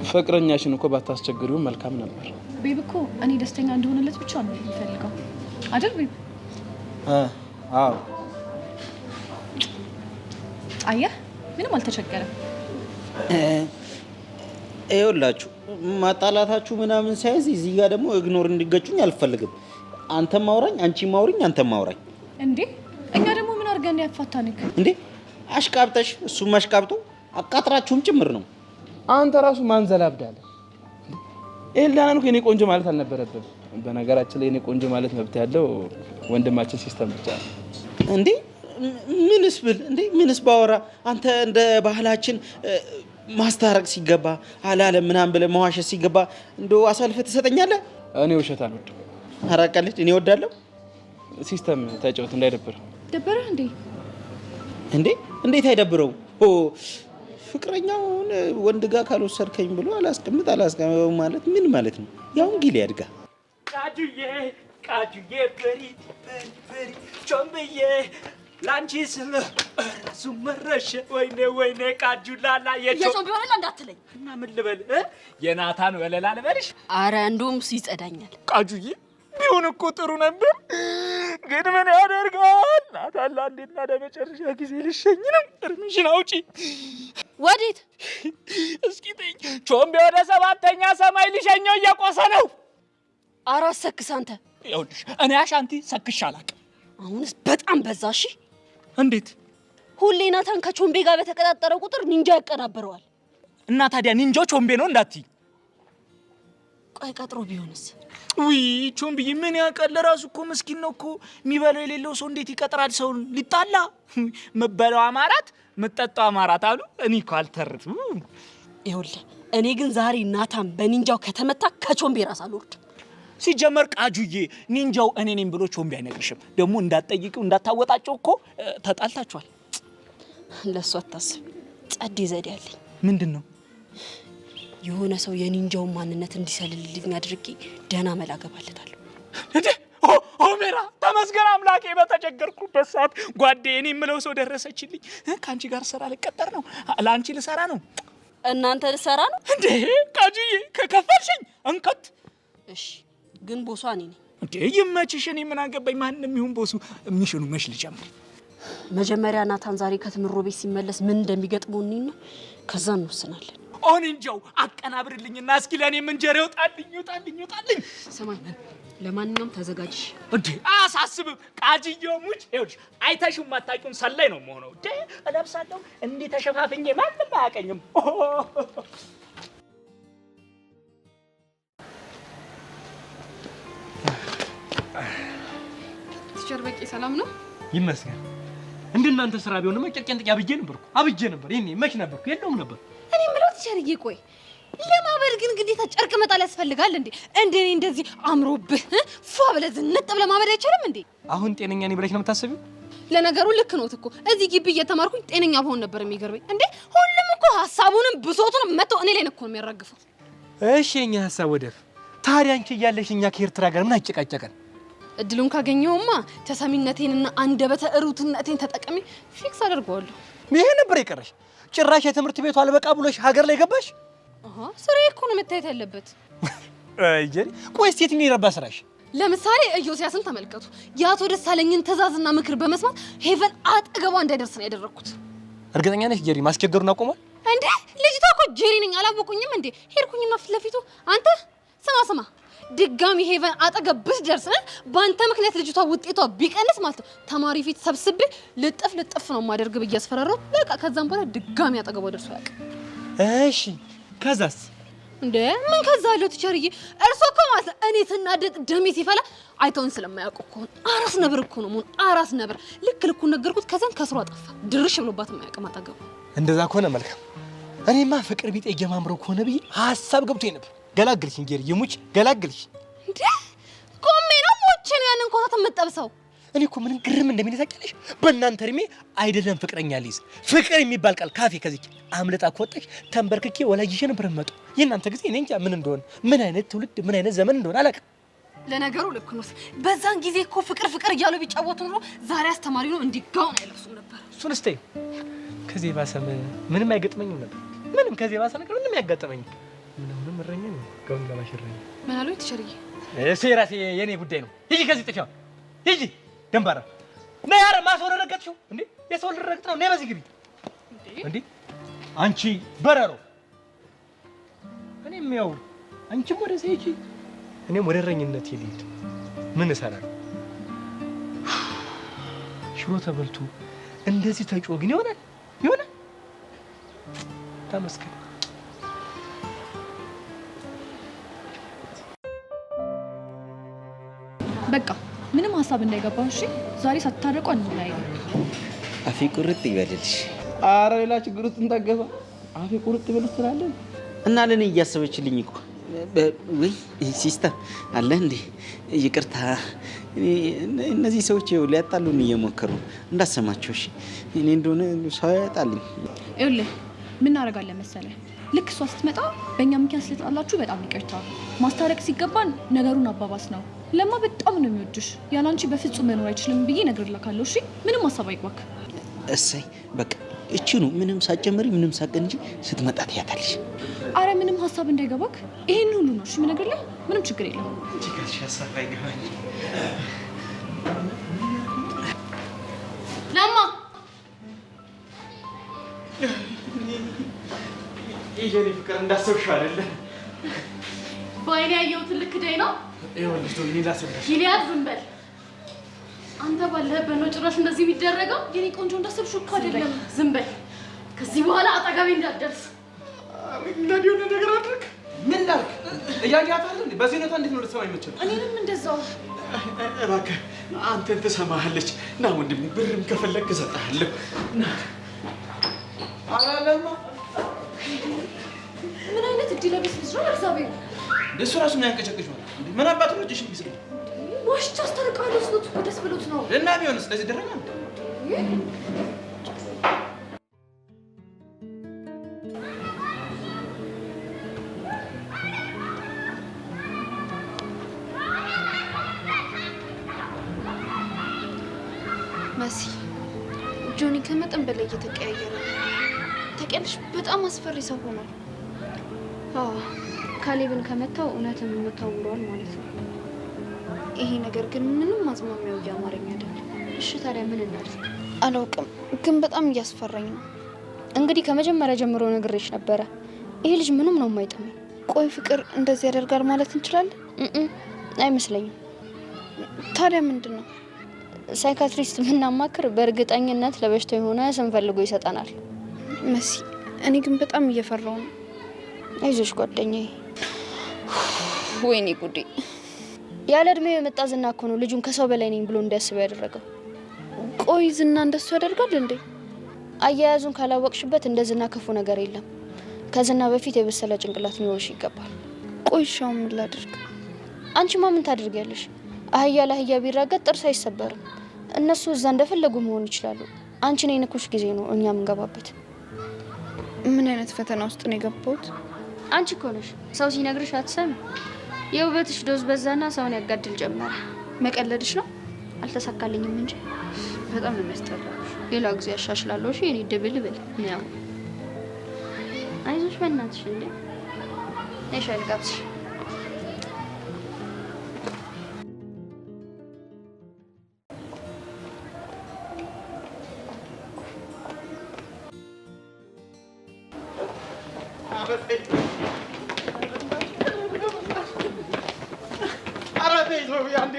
ፍቅረኛሽን እኮ ባታስቸግሪው መልካም ነበር። ቤብ እኮ እኔ ደስተኛ እንደሆነለት ብቻ ነው የሚፈልገው አይደል ቤብ? አዎ አየህ ምንም አልተቸገረም። ይኸውላችሁ ማጣላታችሁ ምናምን ሳይዝ እዚህ ጋር ደግሞ ኢግኖር እንዲገጩኝ አልፈልግም። አንተም ማውራኝ፣ አንቺም ማውሪኝ፣ አንተም ማውራኝ። እንዴ እኛ ደግሞ ምን አድርገን ያፋታንክ እንዴ? አሽቃብጠሽ እሱም አሽቃብጦ አቃጥራችሁም ጭምር ነው። አንተ ራሱ ማንዘላብዳለ። ኤላን እኮ የኔ ቆንጆ ማለት አልነበረብም። በነገራችን ላይ የኔ ቆንጆ ማለት መብት ያለው ወንድማችን ሲስተም ብቻ ነው። እንዴ ምንስ ብል እንዴ ምንስ ባወራ አንተ እንደ ባህላችን ማስታረቅ ሲገባ አላለ ምናምን ብለህ መዋሸት ሲገባ እንደው አሳልፈህ ትሰጠኛለህ? እኔ ውሸት አልወድም። ኧረ ቀልድ፣ እኔ እወዳለሁ። ሲስተም ተጫወት እንዳይደብር። ደበረ እንዴ? እንዴ እንዴት አይደብረው? ፍቅረኛውን ወንድ ጋር ካልወሰድከኝ ብሎ አላስቀምጥ ማለት ምን ማለት ነው? ያውን ጊዜ ያድጋ ቃጁዬ ቃጁዬ በሪት በሪ ቾምብዬ ላንቺ ስለ ራሱ መረሸ ወይኔ ቃጁ ላላ የቾምቢ ወለላ እንዳትለኝ እና ምን ልበል የናታን ወለላ ልበልሽ? አረ እንደውም እሱ ይጸዳኛል። ቃጁዬ ቢሆን እኮ ጥሩ ነበር፣ ግን ምን ያደርጋል ናታን ለአንዴና ለመጨረሻ ጊዜ ልሸኝ ነው። እርምሽን አውጪ። ወዴት? እስኪ ተኝ። ቾምቤ ወደ 7ኛ ሰማይ ልሸኘው እየቆሰ ነው። አራስ ሰክስ አንተ። ይኸውልሽ እኔ አሻንቲ ሰክሽ አላውቅም። አሁንስ በጣም በዛ። እሺ እንዴት? ሁሌ ናታን ከቾምቤ ጋር በተቀጣጠረ ቁጥር ኒንጃ ያቀናብረዋል። እና ታዲያ ኒንጃው ቾምቤ ነው እንዳትይ። ቆይ ቀጥሮ ቢሆንስ? ውይ ቾምቤ ምን ያውቃል? ራሱ እኮ ምስኪን ነው እኮ። የሚበላው የሌለው ሰው እንዴት ይቀጥራል ሰውን ሊጣላ? መበላው አማራት መጠጣው አማራት አሉ። እኔ እኮ አልተርፍም። ይኸውልህ እኔ ግን ዛሬ ናታን በኒንጃው ከተመታ ከቾምቤ ራስ አልወርድም። ሲጀመር ቃጁዬ ኒንጃው እኔ ነኝ ብሎ ቾምቤ አይነግርሽም። ደግሞ እንዳትጠይቂው እንዳታወጣቸው እኮ ተጣልታችኋል። ለሱ አታስብ፣ ጸዴ ዘዴ አለኝ። ምንድነው? የሆነ ሰው የኒንጃውን ማንነት እንዲሰልልልኝ አድርጌ ደህና መላ ገባለታለሁ። እንዴ ኦሜራ ተመስገን አምላኬ። በተቸገርኩበት ሰዓት ጓዴ እኔ የምለው ሰው ደረሰችልኝ። ከአንቺ ጋር ስራ ልቀጠር ነው፣ ለአንቺ ልሰራ ነው። እናንተ ልሰራ ነው እንዴ? ቃጁዬ ከከፈልሽኝ እንከት። እሺ ግን ቦሷ እኔ ነኝ። እንዴ ይመችሽ። እኔ ምን አገባኝ? ማንንም ይሁን ቦሱ የሚሽኑ መሽ ልጀምር። መጀመሪያ ናታን ዛሬ ከትምሮ ቤት ሲመለስ ምን እንደሚገጥመው እኔና ከዛ እንወስናለን። ኦንንጃው አቀናብርልኝና እስኪ ለኔም እንጀራ ይውጣልኝ። ሰማኝ፣ ለማንኛውም ተዘጋጅሽ። እንዴ አሳስብም። ቃጅዬው ሙጭ ይኸውልሽ፣ አይተሽው ማታውቂውን ሰላይ ነው የምሆነው። እንዴ እለብሳለሁ እንዲህ ተሸፋፍኜ ማንም አያውቀኝም። ቲቸር በቂ ሰላም ነው? ይመስገን። እንደናንተ ስራ ቢሆንማ ጨርቄን ጥቂያ አብጄ ነበር። ይሄኔ መች ነበርኩ? የለውም ነበር። እኔ ምለው ቲቸርዬ፣ ቆይ ለማበል ግን ግዴታ ጨርቅ መጣል ያስፈልጋል እንዴ? እንደኔ እንደዚህ አምሮብህ ፏ ብለህ ዝንጥ ብለህ ማበል አይቻልም እንዴ? አሁን ጤነኛ ነኝ ብለሽ ነው የምታስቢው? ለነገሩ ልክ ነው እኮ። እዚህ ግቢ እየተማርኩኝ ጤነኛ በሆን ነበር የሚገርመኝ። እንዴ ሁሉም እኮ ሀሳቡንም ብሶቱንም መተው እኔ ላይ ነው እኮ የሚያራግፈው። እሺ የኛ ሀሳብ ወደፍ። ታዲያ አንቺ እያለሽ እኛ ከኤርትራ ጋር ምን አጨቃጨቀን? እድሉን ካገኘውማ ተሰሚነቴንና አንደበተ ርቱዕነቴን ተጠቅሜ ፊክስ አደርገዋለሁ። ይሄ ነበር የቀረሽ? ጭራሽ የትምህርት ቤቱ አልበቃ ብሎሽ ሀገር ላይ ገባሽ? ስራዬ እኮ ነው መታየት ያለበት። አይጀሪ ቆይ እስቲ የትኛው የረባ ስራሽ? ለምሳሌ ኢዮስያስን ተመልከቱ። የአቶ ደሳለኝን ትዕዛዝና ምክር በመስማት ሄቨን አጠገቧ እንዳይደርስ ነው ያደረኩት። እርግጠኛ ነሽ ጄሪ ማስቸገሩን አቆሟል? እንዴ ልጅቷ እኮ ጄሪ ነኝ አላወቁኝም እንዴ? ሄድኩኝና ፊት ለፊቱ አንተ ስማ ድጋሚ ሄቨን አጠገብ ብትደርስ በአንተ ምክንያት ልጅቷ ውጤቷ ቢቀንስ ማለት ነው ተማሪ ፊት ሰብስቤ ልጥፍ ነው ማደርግ ብዬ አስፈራራሁ። በቃ ከዛም በኋላ ድጋሚ አጠገቧ ደርሶ ያውቅ። እሺ ከዛስ? እንዴ ምን ከዛ አለው ቲቸርዬ? እርሶ እኮ ማለት እኔ ስናደድ ደሜ ሲፈላ አይተውን ስለማያውቁ እኮ አራስ ነብር እኮ ነው። አራስ ነብር ልኩን ነገርኩት። ከዛን ከስሯ ጠፋ። ድርሽ ብሎባት የማያውቅም አጠገቡ። እንደዛ ከሆነ መልካም። እኔማ ፍቅር ቢጤ የማምረው ከሆነ ብዬ ሀሳብ ገብቶኝ ነበር። ገላግልሽ እንጀር ይሙች ገላግልሽ። እንዴ ቆሜ ነው ሞቼ ነው ያንን ኮታ ተመጠብሰው። እኔ እኮ ምን ግርም እንደሚል ታውቂያለሽ? በእናንተ እድሜ አይደለም ፍቅረኛ ሊይዝ ፍቅር የሚባል ቃል ካፌ ከዚች አምልጣ ከወጣሽ ተንበርክኬ ወላጅሽ ነበር መጡ። የእናንተ ጊዜ እኔ እንጃ ምን እንደሆነ ምን አይነት ትውልድ ምን አይነት ዘመን እንደሆነ አላውቅም። ለነገሩ ልክ ነው። በዛን ጊዜ እኮ ፍቅር እያሉ ቢጫወቱ ኑሮ ዛሬ አስተማሪ ነው እንዲጋውን አይለብሱም ነበር። እሱን እስቲ ከዚህ ባሰ ምንም አይገጥመኝም ነበር። ምንም ከዚህ ባሰ ነገር ምንም ያጋጠመኝ ምንም እረኛ ነው ጋውን ለማሽረኝ ምን አለው ትሸርዬ? ሴራሴ የኔ ጉዳይ ነው። ሂጂ ከዚህ ጥፊያ ሂጂ። ደንባራ ነይ። ኧረ ማስወረድ ረገጥሽው እንዴ? የሰው ልረግጥ ነው። ነይ በዚህ ግቢ እንዴ አንቺ በረሮ። እኔም ያው አንቺም ወደ ሂጂ እኔም ወደ እረኝነት ልሂድ። ምን እሰራለሁ? ሽሮ ተበልቶ እንደዚህ ተጮህ ግን ይሆናል? ተመስገን። በቃ ምንም ሀሳብ እንዳይገባው እሺ። ዛሬ ሳትታረቁ አንለያይ። አፌ ቁርጥ ይበልልሽ። ኧረ ሌላ ችግር ውስጥ እንታገባ። አፌ ቁርጥ ይበልሽ ትላለህ እና ለኔ እያሰበችልኝ እኮ ወይ ሲስተር አለ እንዴ? ይቅርታ እነዚህ ሰዎች ሊያጣሉን እየሞከሩ እንዳሰማቸው። እሺ እኔ እንደሆነ ሰው ያጣልኝ። ይኸውልህ ምን እናደርጋለን መሰለህ? ልክ እሷ ስትመጣ በእኛ ምክንያት ስለተጣላችሁ በጣም ይቅርታ ማስታረቅ ሲገባን ነገሩን አባባስ ነው። ለማ በጣም ነው የሚወድሽ። ያላንቺ በፍጹም መኖር አይችልም ብዬ እነግርልካለሁ። እሺ ምንም ሀሳብ አይግባክ። እሰይ በቃ እቺ ነው ምንም ሳጨምሪ ምንም ሳቀንጂ ስትመጣ ትያታለሽ። አረ ምንም ሀሳብ እንዳይገባክ ይሄን ሁሉ ነው እሺ የምነግርልህ። ምንም ችግር የለም። ችግርሽ ሀሳብ አይገባኝ። ለማ የኔ ፍቅር እንዳሰብሽው አይደለም። በአይኔ ያየሁትን ልክ ደይ ነው። ይኸውልሽ ዶ እኔ ላስረዳሽ። ይሊያድ ዝም በል አንተ። ባለህበት ነው ጭራሽ እንደዚህ የሚደረገው። የኔ ቆንጆ እንዳሰብሽው እኮ አይደለም። ዝም በል። ከዚህ በኋላ አጠገቤ እንዳትደርስ። እንደዚህ የሆነ ነገር አድርግ። ምን ላድርግ? እያያታለሁ እንዴ? በዚህ ሁኔታ እንዴት ነው ልትሰማኝ የምትችለው? እኔንም እንደዛው። እባክህ አንተን ትሰማሃለች። ና ወንድሜ፣ ብርም ከፈለግ እሰጥሃለሁ። ና አላለማ። ምን አይነት እድለ ቢስ ልጅ ነው እግዚአብሔር። እሱ ራሱ ምን ያንቀጨቅጭ ማለት እንዴ? ምን አባቱ ነው እጅሽ ቢስል? ዋሽታ አስታርቃለሁ ስሉት እኮ ደስ ብሎት ነው። እና ቢሆንስ ለዚህ ደረኛ እንዴ? መሲ ጆኒ ከመጠን በላይ እየተቀያየረ ነው። ታውቂያለሽ፣ በጣም አስፈሪ ሰው ሆኗል። አዎ ካሌብን ከመታው እውነትም መታው ብሏል ማለት ነው። ይሄ ነገር ግን ምንም አዝማሚያው እያማረኝ አይደለም። እሺ ታዲያ ምን እናድርግ? አላውቅም፣ ግን በጣም እያስፈራኝ ነው። እንግዲህ ከመጀመሪያ ጀምሮ ነግሬሽ ነበረ፣ ይሄ ልጅ ምንም ነው የማይጠመኝ። ቆይ ፍቅር እንደዚህ ያደርጋል ማለት እንችላለን? አይመስለኝም። ታዲያ ምንድን ነው? ሳይካትሪስት ብናማክር በእርግጠኝነት ለበሽታው የሆነ ስም ፈልጎ ይሰጠናል። መሲ እኔ ግን በጣም እየፈራው ነው። አይዞሽ ጓደኛዬ። ወይኔ ጉዴ! ያለ እድሜው የመጣ ዝና እኮ ነው ልጁን ከሰው በላይ ነኝ ብሎ እንዲያስብ ያደረገው። ቆይ ዝና እንደሱ ያደርጋል እንዴ? አያያዙን ካላወቅሽበት እንደ ዝና ክፉ ነገር የለም። ከዝና በፊት የበሰለ ጭንቅላት ሊኖርሽ ይገባል። ቆይ ሻው ምን ላድርግ? አንቺማ ምን ታደርጊያለሽ? አህያ ለአህያ ቢራገጥ ጥርስ አይሰበርም። እነሱ እዛ እንደፈለጉ መሆን ይችላሉ። አንቺን የነኩሽ ጊዜ ነው እኛ የምንገባበት። ምን አይነት ፈተና ውስጥ ነው የገባሁት? አንቺ እኮ ነሽ ሰው ሲነግርሽ አትሰሚ። የውበትሽ ዶዝ በዛና ሰውን ያጋድል ጀመረ። መቀለድሽ ነው? አልተሳካልኝም እንጂ በጣም ነው የሚያስጠላው። ሌላ ጊዜ ያሻሽላለሁ። እሺ እኔ ድብልብል ነው። አይዞሽ በእናትሽ እንዴ እሺ አልጋብሽ።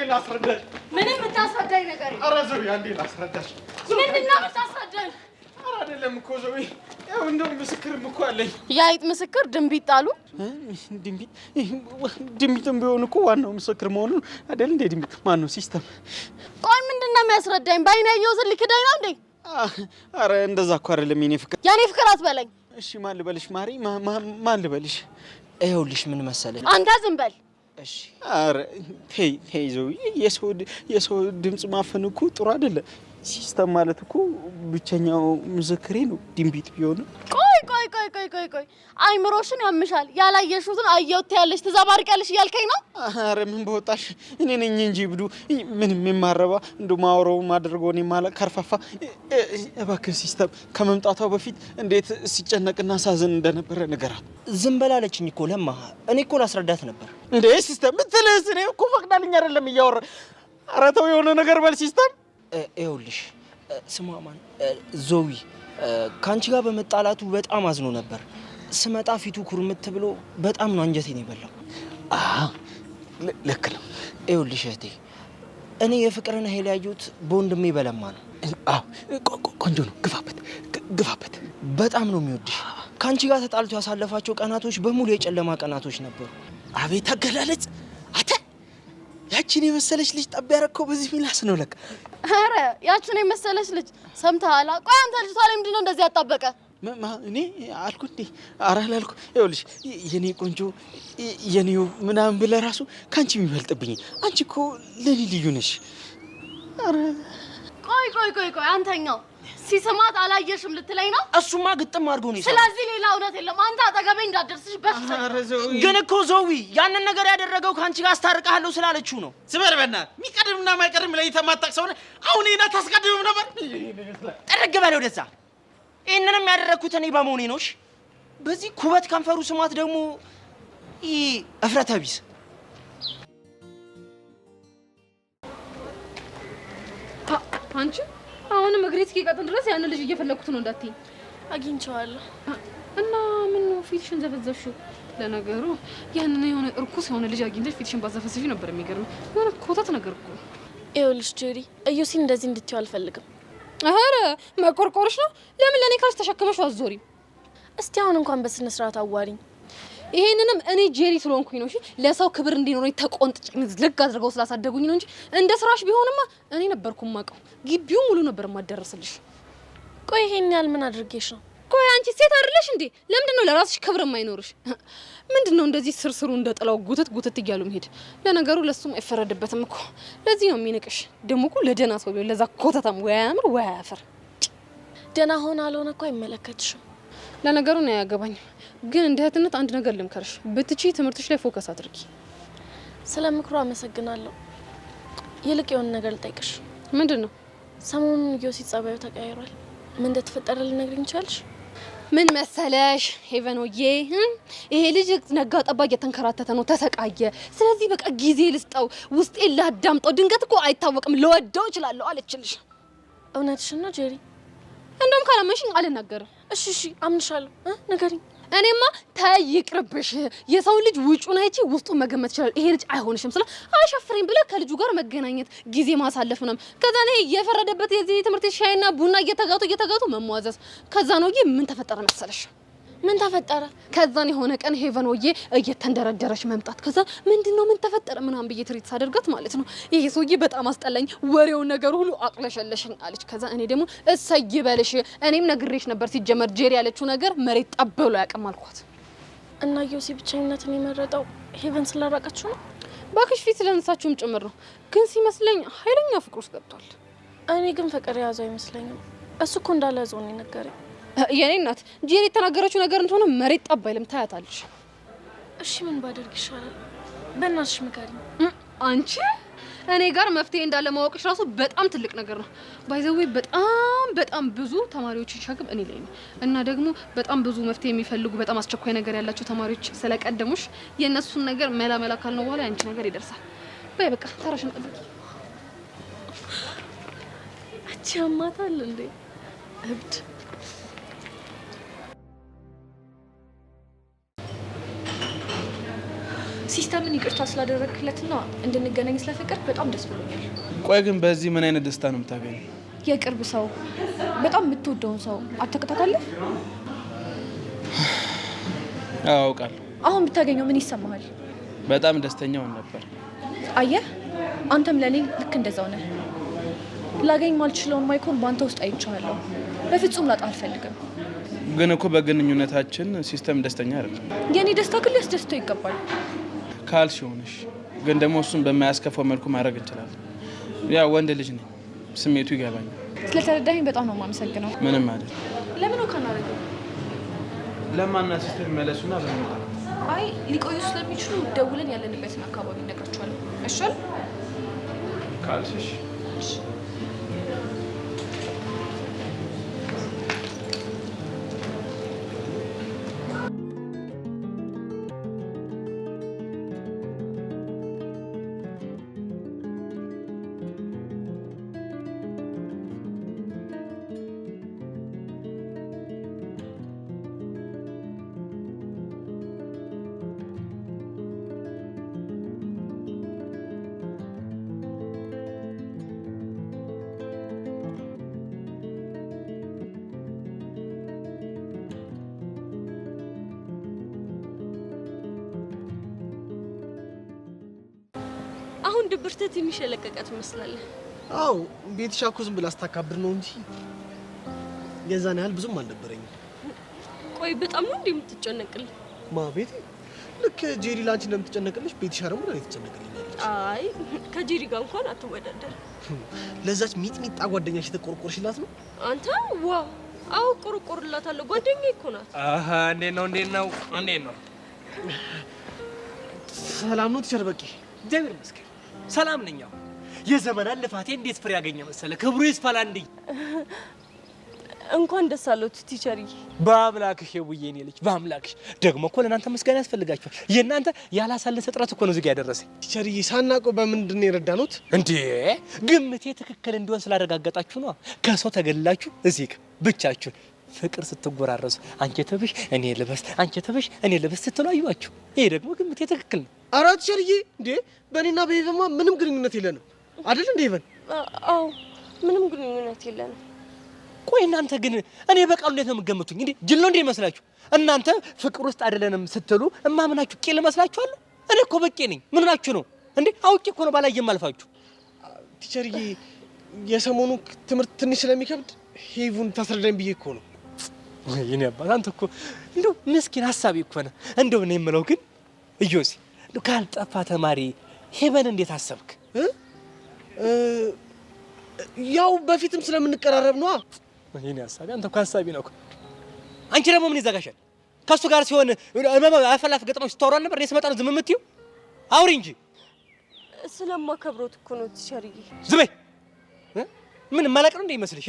ላስረዳሽ። ምንም የምታስረዳኝ ነገር የለም። ኧረ ዞቢ አንዴ ላስረዳሽ። ምንድን ነው የምታስረዳኝ? ኧረ አይደለም እኮ ዞቢ፣ ያው እንደው ምስክርም እኮ አለኝ። የአይጥ ምስክር ድንቢጥ ጣሉ። ድንቢጥም ቢሆን እኮ ዋናው ምስክር መሆኑን አይደል እንዴ? ድንቢጥ ማን ነው? ሲስተም። ቆይ ምንድን ነው የሚያስረዳኝ? በአይኔ ያየሁትን ልክዳኝ ነው እንዴ? ኧረ እንደዛ እኮ አይደለም የኔ ፍቅር። የኔ ፍቅር አትበለኝ። እሺ ማን ልበልሽ ማሪ? ማን ልበልሽ? ይኸውልሽ ምን መሰለሽ፣ አንተ ዝም በል። እሺ አረ ሄይ ዞቢ፣ የሰው ድምጽ ማፈን እኮ ጥሩ አይደለም። ሲስተም ማለት እኮ ብቸኛው ምስክሬ ነው ድንቢጥ ቢሆን። ቆይ ቆይ አይምሮሽን ያምሻል። ያላየሽውትን አየሁት ያለሽ ተዛባርቂያለሽ እያልከኝ ነው? ኧረ ምን በወጣሽ እኔ ነኝ እንጂ ብዱ ምንም የማረባ እንደው ማውራው ማድረገው እኔ ማለት ከርፋፋ። እባክህ ሲስተም ከመምጣቷ በፊት እንዴት ሲጨነቅና ሳዝን እንደነበረ ንገራት። ዝም በላለችኝ እኮ ለማ። እኔ እኮ ላስረዳት ነበር። እንዴ ሲስተም ምትልስ? እኔ እኮ ፈቅዳልኝ አይደለም እያወራ። ኧረ ተው የሆነ ነገር በል ሲስተም። ይኸውልሽ ስሟ ማን ዞዊ ካንቺ ጋር በመጣላቱ በጣም አዝኖ ነበር። ስመጣ ፊቱ ኩርምት ብሎ በጣም ነው አንጀቴን የበላው። ልክ ነው። ይኸውልሽ እህቴ እኔ የፍቅርን ኃይል ያየሁት በወንድሜ በለማ ነው። ቆንጆ ነው። ግፋበት። በጣም ነው የሚወድሽ። ካንቺ ጋር ተጣልቶ ያሳለፋቸው ቀናቶች በሙሉ የጨለማ ቀናቶች ነበሩ። አቤት አገላለጽ! አተ ያቺን የመሰለች ልጅ ጠብ ያረከው በዚህ ሚላስ ነው ለካ። አረ ያቺን የመሰለች ልጅ ሰምተሃል? ቆይ አንተ ልጅቷ ላይ ምንድነው እንደዚህ ያጣበቀ? እኔ አልኩ እንዴ? ኧረ አላልኩ። ይኸውልሽ የኔ ቆንጆ የኔው ምናምን ብለህ ራሱ ካንቺ የሚበልጥብኝ አንቺ እኮ ለኔ ልዩ ነሽ። አረ ቆይ አንተኛው ሲሰማት አላየሽም ልትለኝ ነው? እሱማ ግጥም አድርጎ ነው። ስለዚህ ሌላ እውነት የለም። አንተ አጠገቤ እንዳትደርስሽ በሽታ። ግን እኮ ዞዊ ያንን ነገር ያደረገው ካንቺ ጋር አስታርቃለሁ ስላለችው ነው። ስበርበና የሚቀድምና የማይቀድም ላይ ተማጣቅ ሰው ነህ። አሁን እኔና ታስቀድምም ነበር። ጠረግ በል ወደዛ። ይሄንንም ያደረኩት እኔ በመሆኔ ነው። በዚህ ኩበት ከንፈሩ ስማት ደግሞ እፍረተ ቢስ። አንቺ አሁንም እግሬ እስኪቀጥን ድረስ ያን ልጅ እየፈለኩት ነው እንዳትዪ። አግኝቼዋለሁ። እና ምን ነው ፊትሽን ዘፈዘፍሽው? ለነገሩ ያንን የሆነ እርኩስ የሆነ ልጅ አግኝተሽ ፊትሽን ባዘፈዝፊ ነበር የሚገርም። የሆነ ኮተት ነገር እኮ። ይኸውልሽ ጄሪ፣ እዩሲን እንደዚህ እንድትይው አልፈልግም። አረ መቆርቆርሽ ነው። ለምን ለኔ ካልሽ ተሸክመሽ አትዞሪም? እስቲ አሁን እንኳን በስነ ስርዓት አዋሪኝ። ይሄንንም እኔ ጄሪ ስለሆንኩኝ ነው። እሺ ለሰው ክብር እንዲኖረኝ ተቆንጥጭ ልግ አድርገው ስላሳደጉኝ ነው እንጂ እንደ ስራሽ ቢሆንማ እኔ ነበርኩ ማቀው ግቢው ሙሉ ነበር ማደረስልሽ። ቆይ ይሄን ያህል ምን አድርጌሽ ነው? ቆይ አንቺ ሴት አይደለሽ እንዴ? ለምንድነው ለራስሽ ክብር የማይኖርሽ? ምንድነው እንደዚህ ስርስሩ እንደጥላው ጉትት እያሉ መሄድ? ለነገሩ ለሱም አይፈረድበትም እኮ። ለዚህ ነው የሚንቅሽ። ደሞ እኮ ለደና ሰው ቢሆን ለዛ ኮተታም ወይ አያምር ወይ አያፈር። ደና ሆነ አልሆነ እኮ አይመለከትሽም። ለነገሩ ነው ያገባኝ። ግን እንደ እህትነት አንድ ነገር ልምከርሽ፣ ብትቺ ትምህርትሽ ላይ ፎከስ አድርጊ። ስለ ምክሩ አመሰግናለሁ። ይልቅ የሆነ ነገር ልጠይቅሽ። ምንድነው? ሰሞኑን ዮሲ ጸባዩ ተቀያይሯል። ምን እንደተፈጠረ ልነግሪኝ ይችላልሽ? ምን መሰለሽ ሄቨንዬ፣ ይሄ ልጅ ነጋ ጠባ እየተንከራተተ ነው፣ ተሰቃየ። ስለዚህ በቃ ጊዜ ልስጠው፣ ውስጤን ላዳምጠው። ድንገት እኮ አይታወቅም፣ ልወደው እችላለሁ አለችልሽ። እውነትሽን ነው ጄሪ? እንደውም ካላመንሽኝ አልናገርም። እሺ ንገሪኝ። ንገሪኝ። እኔማ ተይ ይቅርብሽ። የሰው ልጅ ውጩን አይቼ ውስጡ መገመት ይችላል። ይሄ ልጅ አይሆንሽም ስለ አሻፍረኝ ብለ ከልጁ ጋር መገናኘት ጊዜ ማሳለፍ ነው። ከዛ ነው የፈረደበት የዚህ ትምህርት ሻይና ቡና እየተጋቱ መሟዘዝ። ከዛ ነው ምን ተፈጠረ መሰለሽ? ምን ተፈጠረ? ከዛን የሆነ ቀን ሄቨን ወዬ እየተንደረደረሽ መምጣት። ከዛ ምንድነው ምን ተፈጠረ ምናምን ብዬ ትሪት ሳደርጋት ማለት ነው ይሄ ሰውዬ በጣም አስጠላኝ፣ ወሬውን ነገር ሁሉ አቅለሸለሽኝ አለች። ከዛ እኔ ደግሞ እሰይ ይበልሽ፣ እኔም ነግሬሽ ነበር ሲጀመር ጄሪ ያለችው ነገር መሬት ጠብሎ ያቀም አልኳት። እና ዮሲ ብቻኝነትን የመረጠው ሄቨን ስላራቀችው ነው? ባክሽ ፊት ስለነሳችሁም ጭምር ነው። ግን ሲመስለኝ ኃይለኛ ፍቅር ውስጥ ገብቷል። እኔ ግን ፍቅር የያዘው አይመስለኝም። እሱ እኮ እንዳልያዘው ነው የነገረኝ። የኔ እናት ጄሪ የተናገረችው ነገር እንደሆነ መሬት ጠባይልም ታያታለሽ። እሺ ምን ባደርግ ይሻላል? በእናትሽ ምከሪኝ። አንቺ እኔ ጋር መፍትሄ እንዳለ ማወቅሽ ራሱ በጣም ትልቅ ነገር ነው። ባይዘዌ በጣም ብዙ ተማሪዎችን ሸክም እኔ ላይ ነው እና ደግሞ በጣም ብዙ መፍትሄ የሚፈልጉ በጣም አስቸኳይ ነገር ያላቸው ተማሪዎች ስለቀደሙሽ የእነሱን ነገር መላ ካልነው በኋላ ያንቺ ነገር ይደርሳል። በይ በቃ ተራሽን ጠብቂ። አንቺ አማታል እንዴ እብድ። ሲስተምን ይቅርታ ስላደረግክለትና እንድንገናኝ ስለፈቀድ በጣም ደስ ብሎኛል። ቆይ ግን በዚህ ምን አይነት ደስታ ነው የምታገኘው? የቅርብ ሰው በጣም የምትወደውን ሰው አትከታተልም? አውቃለሁ። አሁን ብታገኘው ምን ይሰማሃል? በጣም ደስተኛ ሆን ነበር። አየህ፣ አንተም ለኔ ልክ እንደዛው ነህ። ላገኝ ማልችለውን ማይኮን ባንተ ውስጥ አይቻለሁ። በፍጹም ላጣ አልፈልግም። ግን እኮ በግንኙነታችን ሲስተም ደስተኛ አይደለም። የኔ ደስታ ግን ሊያስደስተው ይገባል ካልሽ ሆነሽ። ግን ደግሞ እሱን በማያስከፋው መልኩ ማድረግ እንችላለን። ያ ወንድ ልጅ ነኝ፣ ስሜቱ ይገባኛል። ስለተረዳኸኝ በጣም ነው የማመሰግነው። ምንም አይደል። ለምን ነው ካናረገው? ለማና ሲስተር መለሱና በመጣ አይ ሊቆዩ ስለሚችሉ ደውለን ያለንበትን አካባቢ እነግራቸዋለሁ። እሺ ካልሽ አሁን ድብርተት ትንሽ የለቀቀት መስላለህ? አው ቤትሽ እኮ ዝም ብላ አስታካብር ነው እንጂ የዛን ያህል ብዙም አልነበረኝም። ቆይ በጣም ነው እንዴ የምትጨነቅልኝ? ቤቴ ልክ ጄሪ ላንቺ እንደምትጨነቅልሽ ቤትሽ ደግሞ ለኔ ትጨነቅልኛለች። አይ ከጄሪ ጋር እንኳን አትወዳደር። ለዛች ሚጥሚጣ ጓደኛሽ የተቆርቆርሽላት ነው አንተ? ዋ አው ቆርቆርላታለሁ፣ ጓደኛዬ እኮ ናት። እንዴት ነው? ሰላም ነው ቲቸር በቂ? እግዚአብሔር ይመስገን ሰላም ነኝ። የዘመናት ልፋቴ እንዴት ፍሬ ያገኘ መሰለ። ክብሩ ይስፋል አንዴ። እንኳን ደስ አለዎት ቲቸርዬ። በአምላክሽ የውዬ እኔ ልጅ በአምላክሽ። ደግሞ እኮ ለእናንተ ምስጋና ያስፈልጋችኋል። የእናንተ ያላሳለሰ ጥረት እኮ ነው እዚህ ጋር ያደረሰኝ። ቲቸርዬ ሳናውቀው በምንድን ነው የረዳኑት እንዴ? ግምቴ ትክክል እንዲሆን ስላረጋገጣችሁ ነው። ከሰው ተገላችሁ እዚህ ብቻችሁን ፍቅር ስትጎራረሱ አንቺ ተብሽ እኔ ልበስ፣ አንቺ ተብሽ እኔ ልበስ ስትለያዩአችሁ፣ ይሄ ደግሞ ግምቴ ትክክል ነው። ኧረ ቲቸርዬ እንዴ በእኔና በሄቨንማ ምንም ግንኙነት የለንም አይደል እንዴ? ሄቨን አዎ ምንም ግንኙነት የለንም። ቆይ እናንተ ግን እኔ በቃሉ እንዴት ነው የምትገምቱኝ? እንዴ ጅል ነው እንዴ ይመስላችሁ? እናንተ ፍቅር ውስጥ አይደለንም ስትሉ እማምናችሁ ቄል መስላችኋል? እኔ እኮ በቄ ነኝ። ምን ናችሁ ነው እንዴ? አውቄ እኮ ነው ባላየም አልፋችሁ። ቲቸርዬ የሰሞኑ ትምህርት ትንሽ ስለሚከብድ ሄቭን ታስረዳኝ ብዬ እኮ ነው። ይሄን አባት አንተ እኮ እንደው ምስኪን ሐሳቢ እኮ ነው። እንደው እኔ የምለው ግን እዮሲ እንደው ካልጠፋ ተማሪ ሄቨን እንዴት አሰብክ? ያው በፊትም ስለምንቀራረብ ነው። ይሄን ሐሳቢ አንተ እኮ ሐሳቢ ነው እኮ። አንቺ ደግሞ ምን ይዘጋሻል? ከሱ ጋር ሲሆን አፈላፍ ገጥሞሽ ስታወራ ነበር። እኔ ስመጣ ነው ዝም የምትይው? አውሪ እንጂ። ስለማከብሮት እኮ ነው ቲቸርዬ። ዝም በይ። ምን ማለቅ ነው እንደ ይመስልሽ?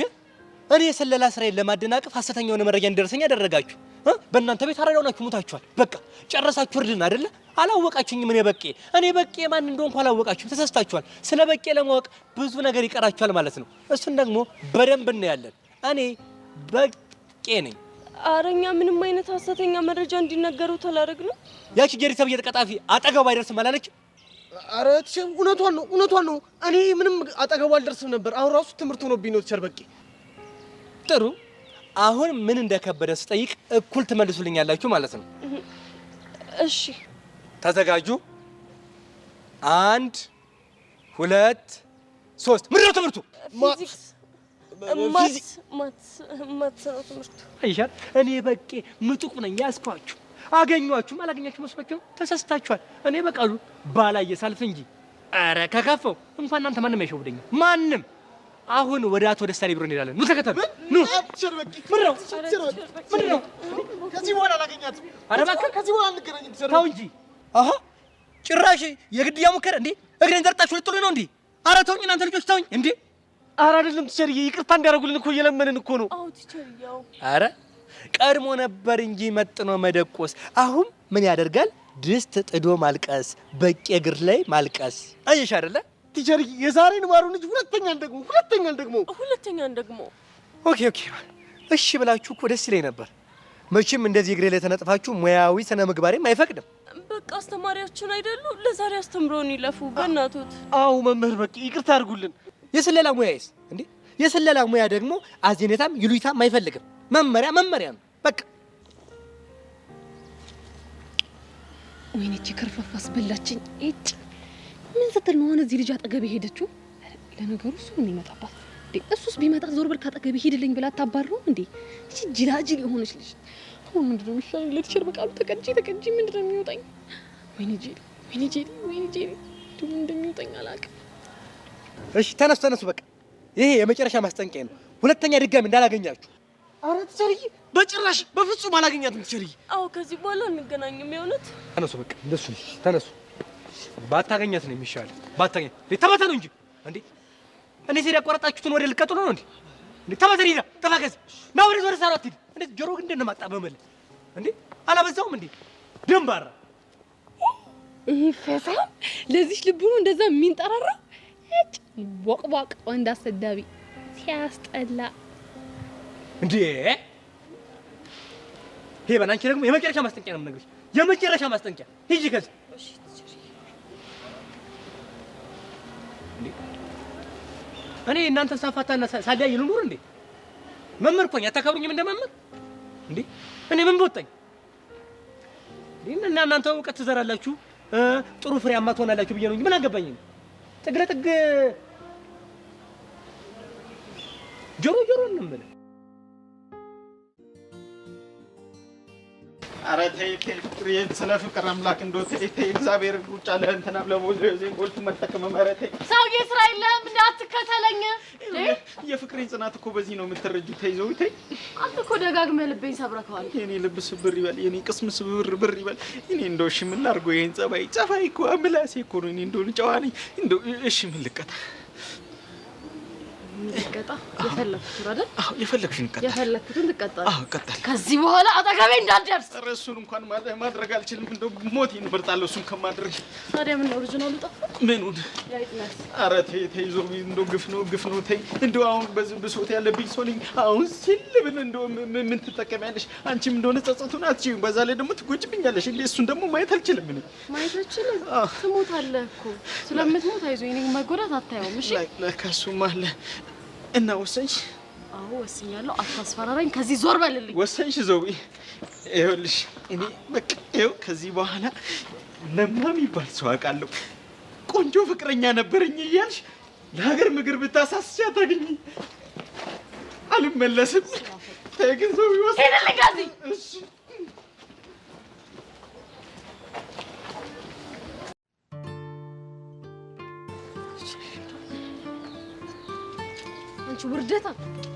እኔ የሰለላ ስራዬን ለማደናቀፍ ሐሰተኛ የሆነ መረጃ እንዲደርሰኝ ያደረጋችሁ በእናንተ ቤት አራዳው ናችሁ። ሙታችኋል። በቃ ጨረሳችሁ። እርድን አይደለ? አላወቃችሁኝም። እኔ በቄ ማን እንደሆንኩ አላወቃችሁም። ተሳስታችኋል። ስለ በቄ ለማወቅ ብዙ ነገር ይቀራችኋል ማለት ነው። እሱን ደግሞ በደንብ እናያለን። እኔ በቄ ነኝ። አረኛ ምንም አይነት ሐሰተኛ መረጃ እንዲነገሩት አላደረግንም። ያቺ ጄሪ ተብዬ ተቀጣፊ አጠገቡ አይደርስም አላለች? ኧረ ቲቸር እውነቷን ነው። እኔ ምንም አጠገቡ አልደርስም ነበር። አሁን ራሱ ትምህርት ሆኖብኝ ነው ቲቸር በቄ። ጥሩ። አሁን ምን እንደከበደ ስጠይቅ እኩል ትመልሱልኛላችሁ ማለት ነው። እሺ ተዘጋጁ። 1 2 3 ምንድነው ትምህርቱ? ፊዚክስ ማትስ ነው ትምህርቱ። አይሻል እኔ በቄ ምጡቅ ነኝ። ያስኳችሁ አገኟችሁም አላገኛችሁ መስሏችሁ ተሳስታችኋል። እኔ በቃሉ ባላየ ሳልፍ እንጂ ኧረ ከከፈው እንኳን እናንተ ማንም አይሸውደኝም። ማንም። አሁን ወደ አቶ ደስታሌ ቢሮ እንሄዳለን። ኑ ተከተሉ። ኑ ምንድነው? ከዚህ በኋላ አላገኛትም። ኧረ እባክህ ከዚህ በኋላ አንገናኝም። ተው እንጂ። አሃ ጭራሽ የግድያ ሙከራ እንዴ? እግሬን ዘርጣችሁ ልጥሉኝ ነው እንዴ? ኧረ ተውኝ እናንተ ልጆች ተውኝ እንዴ! ኧረ አይደለም ቲቸርዬ፣ ይቅርታ እንዲያደርጉልን እኮ እየለመንን እኮ ነው። አዎ ቲቸርዬ። ኧረ ቀድሞ ነበር እንጂ መጥኖ መደቆስ። አሁን ምን ያደርጋል? ድስት ጥዶ ማልቀስ፣ በቄ እግር ላይ ማልቀስ። አየሽ አይደለ ቲቸርዬ? የዛሬን ማሩን እንጂ ሁለተኛን ደግሞ ኦኬ እሺ ብላችሁ እኮ ደስ ይለኝ ነበር። መቼም እንደዚህ እግሬ ላይ ተነጥፋችሁ ሙያዊ ስነ ምግባሬም አይፈቅድም። በቃ አስተማሪያችን አይደሉ? ለዛሬ አስተምሮን ይለፉ በእናቶት። አዎ መምህር በቃ ይቅርታ አድርጉልን። የስለላ ሙያዬስ እንዴ? የስለላ ሙያ ደግሞ አዜኔታም ይሉኝታም አይፈልግም። መመሪያ ነው በቃ። ወይኔ እቺ ከርፋፋስ በላችኝ። እጭ ምን ስትል ነው አሁን እዚህ ልጅ አጠገብ ሄደችው? ለነገሩ እሱ ምን ይመጣባት እንዴ? እሱስ ቢመጣ ዞር በል ካጠገብ ሄድልኝ ብላ ታባረው እንዴ? እቺ ጅላጅል የሆነች ልጅ አሁን ምንድነው የሚሻለኝ? ለቲቸር በቃሉ ተቀጂ ምንድነው የሚወጣኝ? ወይኔ ጄሪ ደግሞ እንደሚወጣኝ አላውቅም። እሺ ተነሱ በቃ። ይሄ የመጨረሻ ማስጠንቀቂያ ነው። ሁለተኛ ድጋሚ እንዳላገኛችሁ። ኧረ ትቸርዬ በጭራሽ በፍጹም አላገኛትም ትቸርዬ። አዎ ከዚህ በኋላ እንገናኝም። የእውነት ተነሱ፣ በቃ እንደሱ ተነሱ። ባታገኛት ነው የሚሻለው። ባታገኝ ተበተኑ እንጂ እንዴ! እኔ ሲል ያቋረጣችሁትን ወደ ልቀጡ ነው እንዴ? ተበተን ሂዳ ተፋከዝ ና ወደ ዞር ሳራት ሂድ። እንዴ ጆሮ ግን እንደነማጣ በመለ እንዴ አላበዛውም እንዴ? ደምባራ ይሄ ፈሳም ለዚህ ልቡ ነው እንደዛ የሚንጠራራ እጭ ቦቅቦቅ ወንድ አሰዳቢ ሲያስጠላ እንዴ! ሄበን አንቺ ደግሞ የመጨረሻ ማስጠንቀቂያ ነው የምነግርሽ። የመጨረሻ ማስጠንቀቂያ ሂጂ ከዚህ። እኔ እናንተን ሳፋታና ሳሊያይ ልኑር እንዴ? መምህር እኮ ነኝ። አታከብሩኝም እንደ መምህር እንዴ? እኔ ምን በወጣኝ እና እናንተ እውቀት ትዘራላችሁ ጥሩ ፍሬያማ ትሆናላችሁ ብዬ ነው እንጂ ምን አገባኝ? ጥግ ለጥግ ጆሮ ነው የምልህ። ኧረ ተይ ፍቅር፣ ስለ ፍቅር አምላክ እንደው ተይ እግዚአብሔር ሩጫ ለእንትና ለሞዘዜን ጎልቱ መጠቀም ኧረ ተይ። ሰውዬ ስራ የለህም እንዳትከተለኝ። የፍቅሬን ጽናት እኮ በዚህ ነው የምትረጁ። ተይ ዘው ተይ። አንተ እኮ ደጋግመህ ልቤን ሰብረከዋል። የኔ ልብ ስብር ይበል፣ የኔ ቅስም ስብር ይበል። እኔ እንደው እሺ ምን ላድርገው? ይሄን ጸባይ እኮ አምላሴ እኮ ነው። እኔ እንደው ጨዋ ነኝ። እንደው እሺ ምን ልቀጣ? ልቀጣ የፈለኩት አይደል? አዎ የፈለክሽን ቀጣ። የፈለኩትን ትቀጣለህ። አዎ ቀጣል። ከዚህ በኋላ አጠገቤ እንዳትደርስ። ኧረ እሱን እንኳን ማድረግ አልችልም። እንደው ሞቴን እመርጣለሁ እሱን ከማድረግ። ታዲያ ምን ኦሪጂናሉ ጠፋ? ምኑን? ኧረ ተይ ዞር እንደው ግፍ ነው ተይ። እንደው አሁን በዚህ ብሶት ያለብኝ ሰው ነኝ። አሁን ሲል ብል እንደው ምን ትጠቀሚያለሽ? አንቺም እንደሆነ ጸጸቱን አትችይም። በዛ ላይ ደግሞ ትጎጭብኛለሽ። እንዴ እሱን ደግሞ ማየት አልችልም። እኔ ማየት አልችልም? ትሞታለህ እኮ። ስለምትሞት አይዞህ፣ እኔ መጎዳት አታየውም። እሺ ለካ እሱም አለ እና ወሰንሽ? አዎ ወስኛለሁ። አታስፈራራኝ። ከዚህ ዞር በልልኝ። ወሰንሽ ዘው? ይኸውልሽ እኔ በቃ ይኸው ከዚህ በኋላ ለማ የሚባል ሰው አውቃለሁ። ቆንጆ ፍቅረኛ ነበረኝ እያልሽ ለሀገር ምግር ብታሳስሽ አታገኝ። አልመለስም። ተይ ግን ዘው ይወስድ ሄደልኝ ከዚህ። እሺ ውርደታ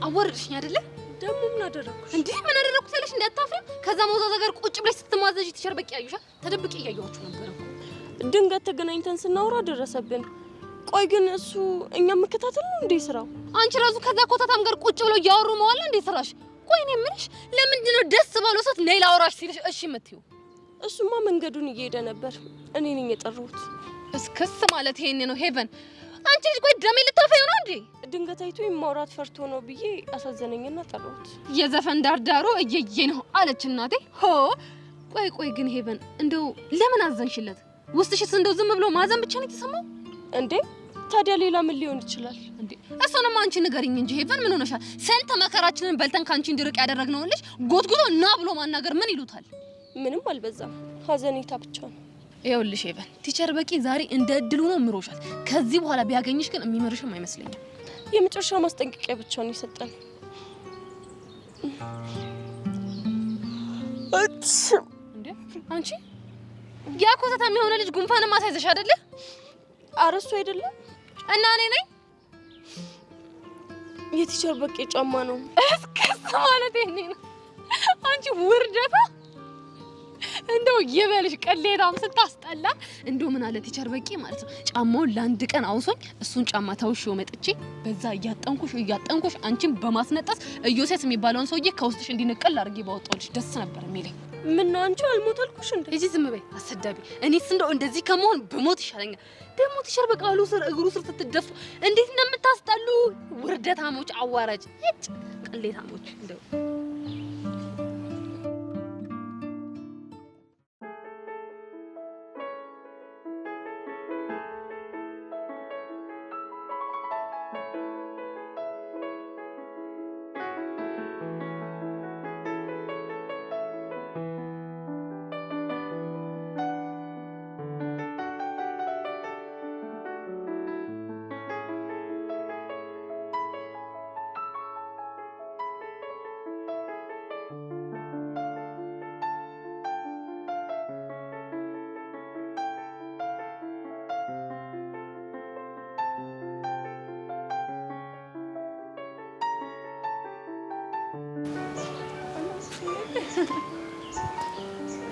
አወርድሽኝ አይደለ? ደግሞ ምን አደረኩሽ? እንዴ ምን አደረኩት ያለሽ? እንዳታፍሪ። ከዛ መውዛዛ ጋር ቁጭ ብለሽ ስትማዘጂ ተሸርበቂ ያዩሻ። ተደብቂ እያየኋችሁ ነበር እኮ። ድንገት ተገናኝተን ስናወራ ደረሰብን። ቆይ ግን እሱ እኛ መከታተል ነው እንዴ ስራው? አንቺ ራሱ ከዛ ኮታታም ጋር ቁጭ ብለው እያወሩ መዋል እንዴ ስራሽ? ቆይ እኔ የምልሽ ለምንድን ነው ደስ ባለው ሰዓት ነይ ላውራሽ ሲልሽ እሺ የምትይው? እሱማ መንገዱን እየሄደ ነበር። እኔ ነኝ የጠራሁት። እስክስ ማለት ይሄን ነው ሄቨን። አንቺ ልጅ ቆይ ደሜ ልታፈዩ ነው እንዴ? ድንገት አይቶ የማውራት ፈርቶ ነው ብዬ አሳዘነኝና ጠራሁት። የዘፈን ዳርዳሩ እየየ ነው አለች እናቴ። ሆ ቆይ ግን ሄቨን እንደው ለምን አዘንሽለት? ውስጥሽስ እንደው ዝም ብሎ ማዘን ብቻ ነው የተሰማው እንዴ? ታዲያ ሌላ ምን ሊሆን ይችላል እንዴ? እሱንም አንቺ ንገሪኝ እንጂ ሄቨን ምን ሆነሻል? ስንት መከራችንን በልተን ካንቺ እንዲርቅ ያደረግነው ልጅ ጎትጉቶ እና ብሎ ማናገር ምን ይሉታል? ምንም አልበዛም፣ ሀዘኔታ ብቻ ነው። ይኸውልሽ ሄቨን ቲቸር በቂ ዛሬ እንደ እድሉ ነው ምሮሻል። ከዚህ በኋላ ቢያገኝሽ ግን የሚመርሽም አይመስለኝም። የመጨረሻ ማስጠንቀቂያ ብቻ ነው የሰጠን። እንዴ አንቺ ያ ኮተታም የሆነ ልጅ ጉንፋን ማሳይዘሽ አይደለ? ኧረ እሱ አይደለም እና እኔ ነኝ። የቲቸር በቂ ጫማ ነው። እስከስ ማለት ይሄ ነው። አንቺ ውርደታ እንደው ይበልሽ ቅሌታም ስታስጠላ። እንደው ምን አለ ቲቸር በቂ ማለት ነው ጫማውን ለአንድ ቀን አውሶኝ እሱን ጫማ ተውሽው መጥቼ በዛ እያጠንኩሽ አንቺን በማስነጠስ ኢዮሴስ የሚባለውን ሰውዬ ከውስጥሽ እንዲነቀል አድርጌ ባወጣልሽ ደስ ነበር የሚለኝ። ምን ነው አንቺ አልሞተልኩሽ እንዴ? እጂ ዝም በይ አሰዳቢ። እኔስ እንደው እንደዚህ ከመሆን በሞት ይሻለኛል። ደግሞ ቲቸር በቃሉ ስር እግሩ ስር ስትደፉ እንዴት እንደምታስጠሉ ውርደታሞች፣ አዋራጅ ቅሌታሞች እንደው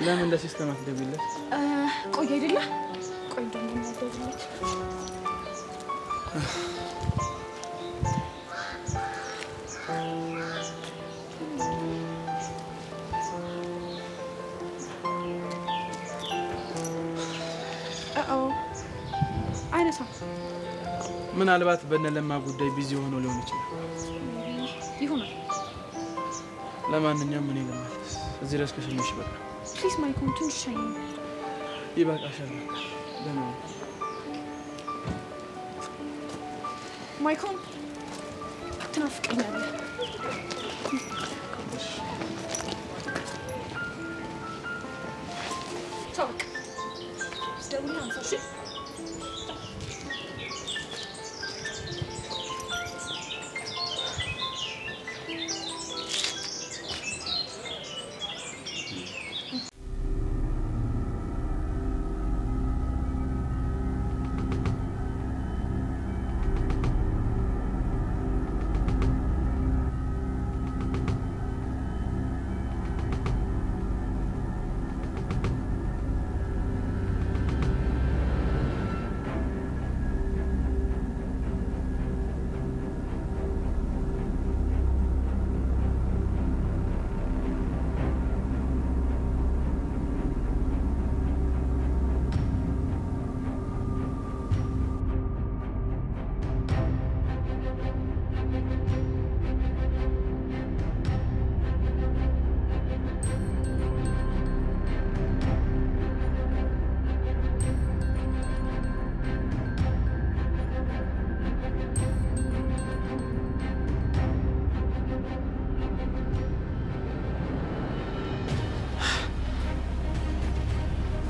ለምን ለሲስተም አትደውይለት? ቆይ አይደለ? ቆይ ደግሞ ደውልለት። አይነሳም። ምናልባት በነለማ ጉዳይ ቢዚ ሆኖ ሊሆን ይችላል። ይሆናል። ለማንኛውም እኔ ለማለት እዚህ ድረስ ከሸኘሽ በቃ ፕሊዝ ማይኮን ትንሽ ሻይ ይበቃሻል። ደህና ነው ማይኮን፣ ትናፍቀኛለህ። ታውቅ ደውልና አንሳሽ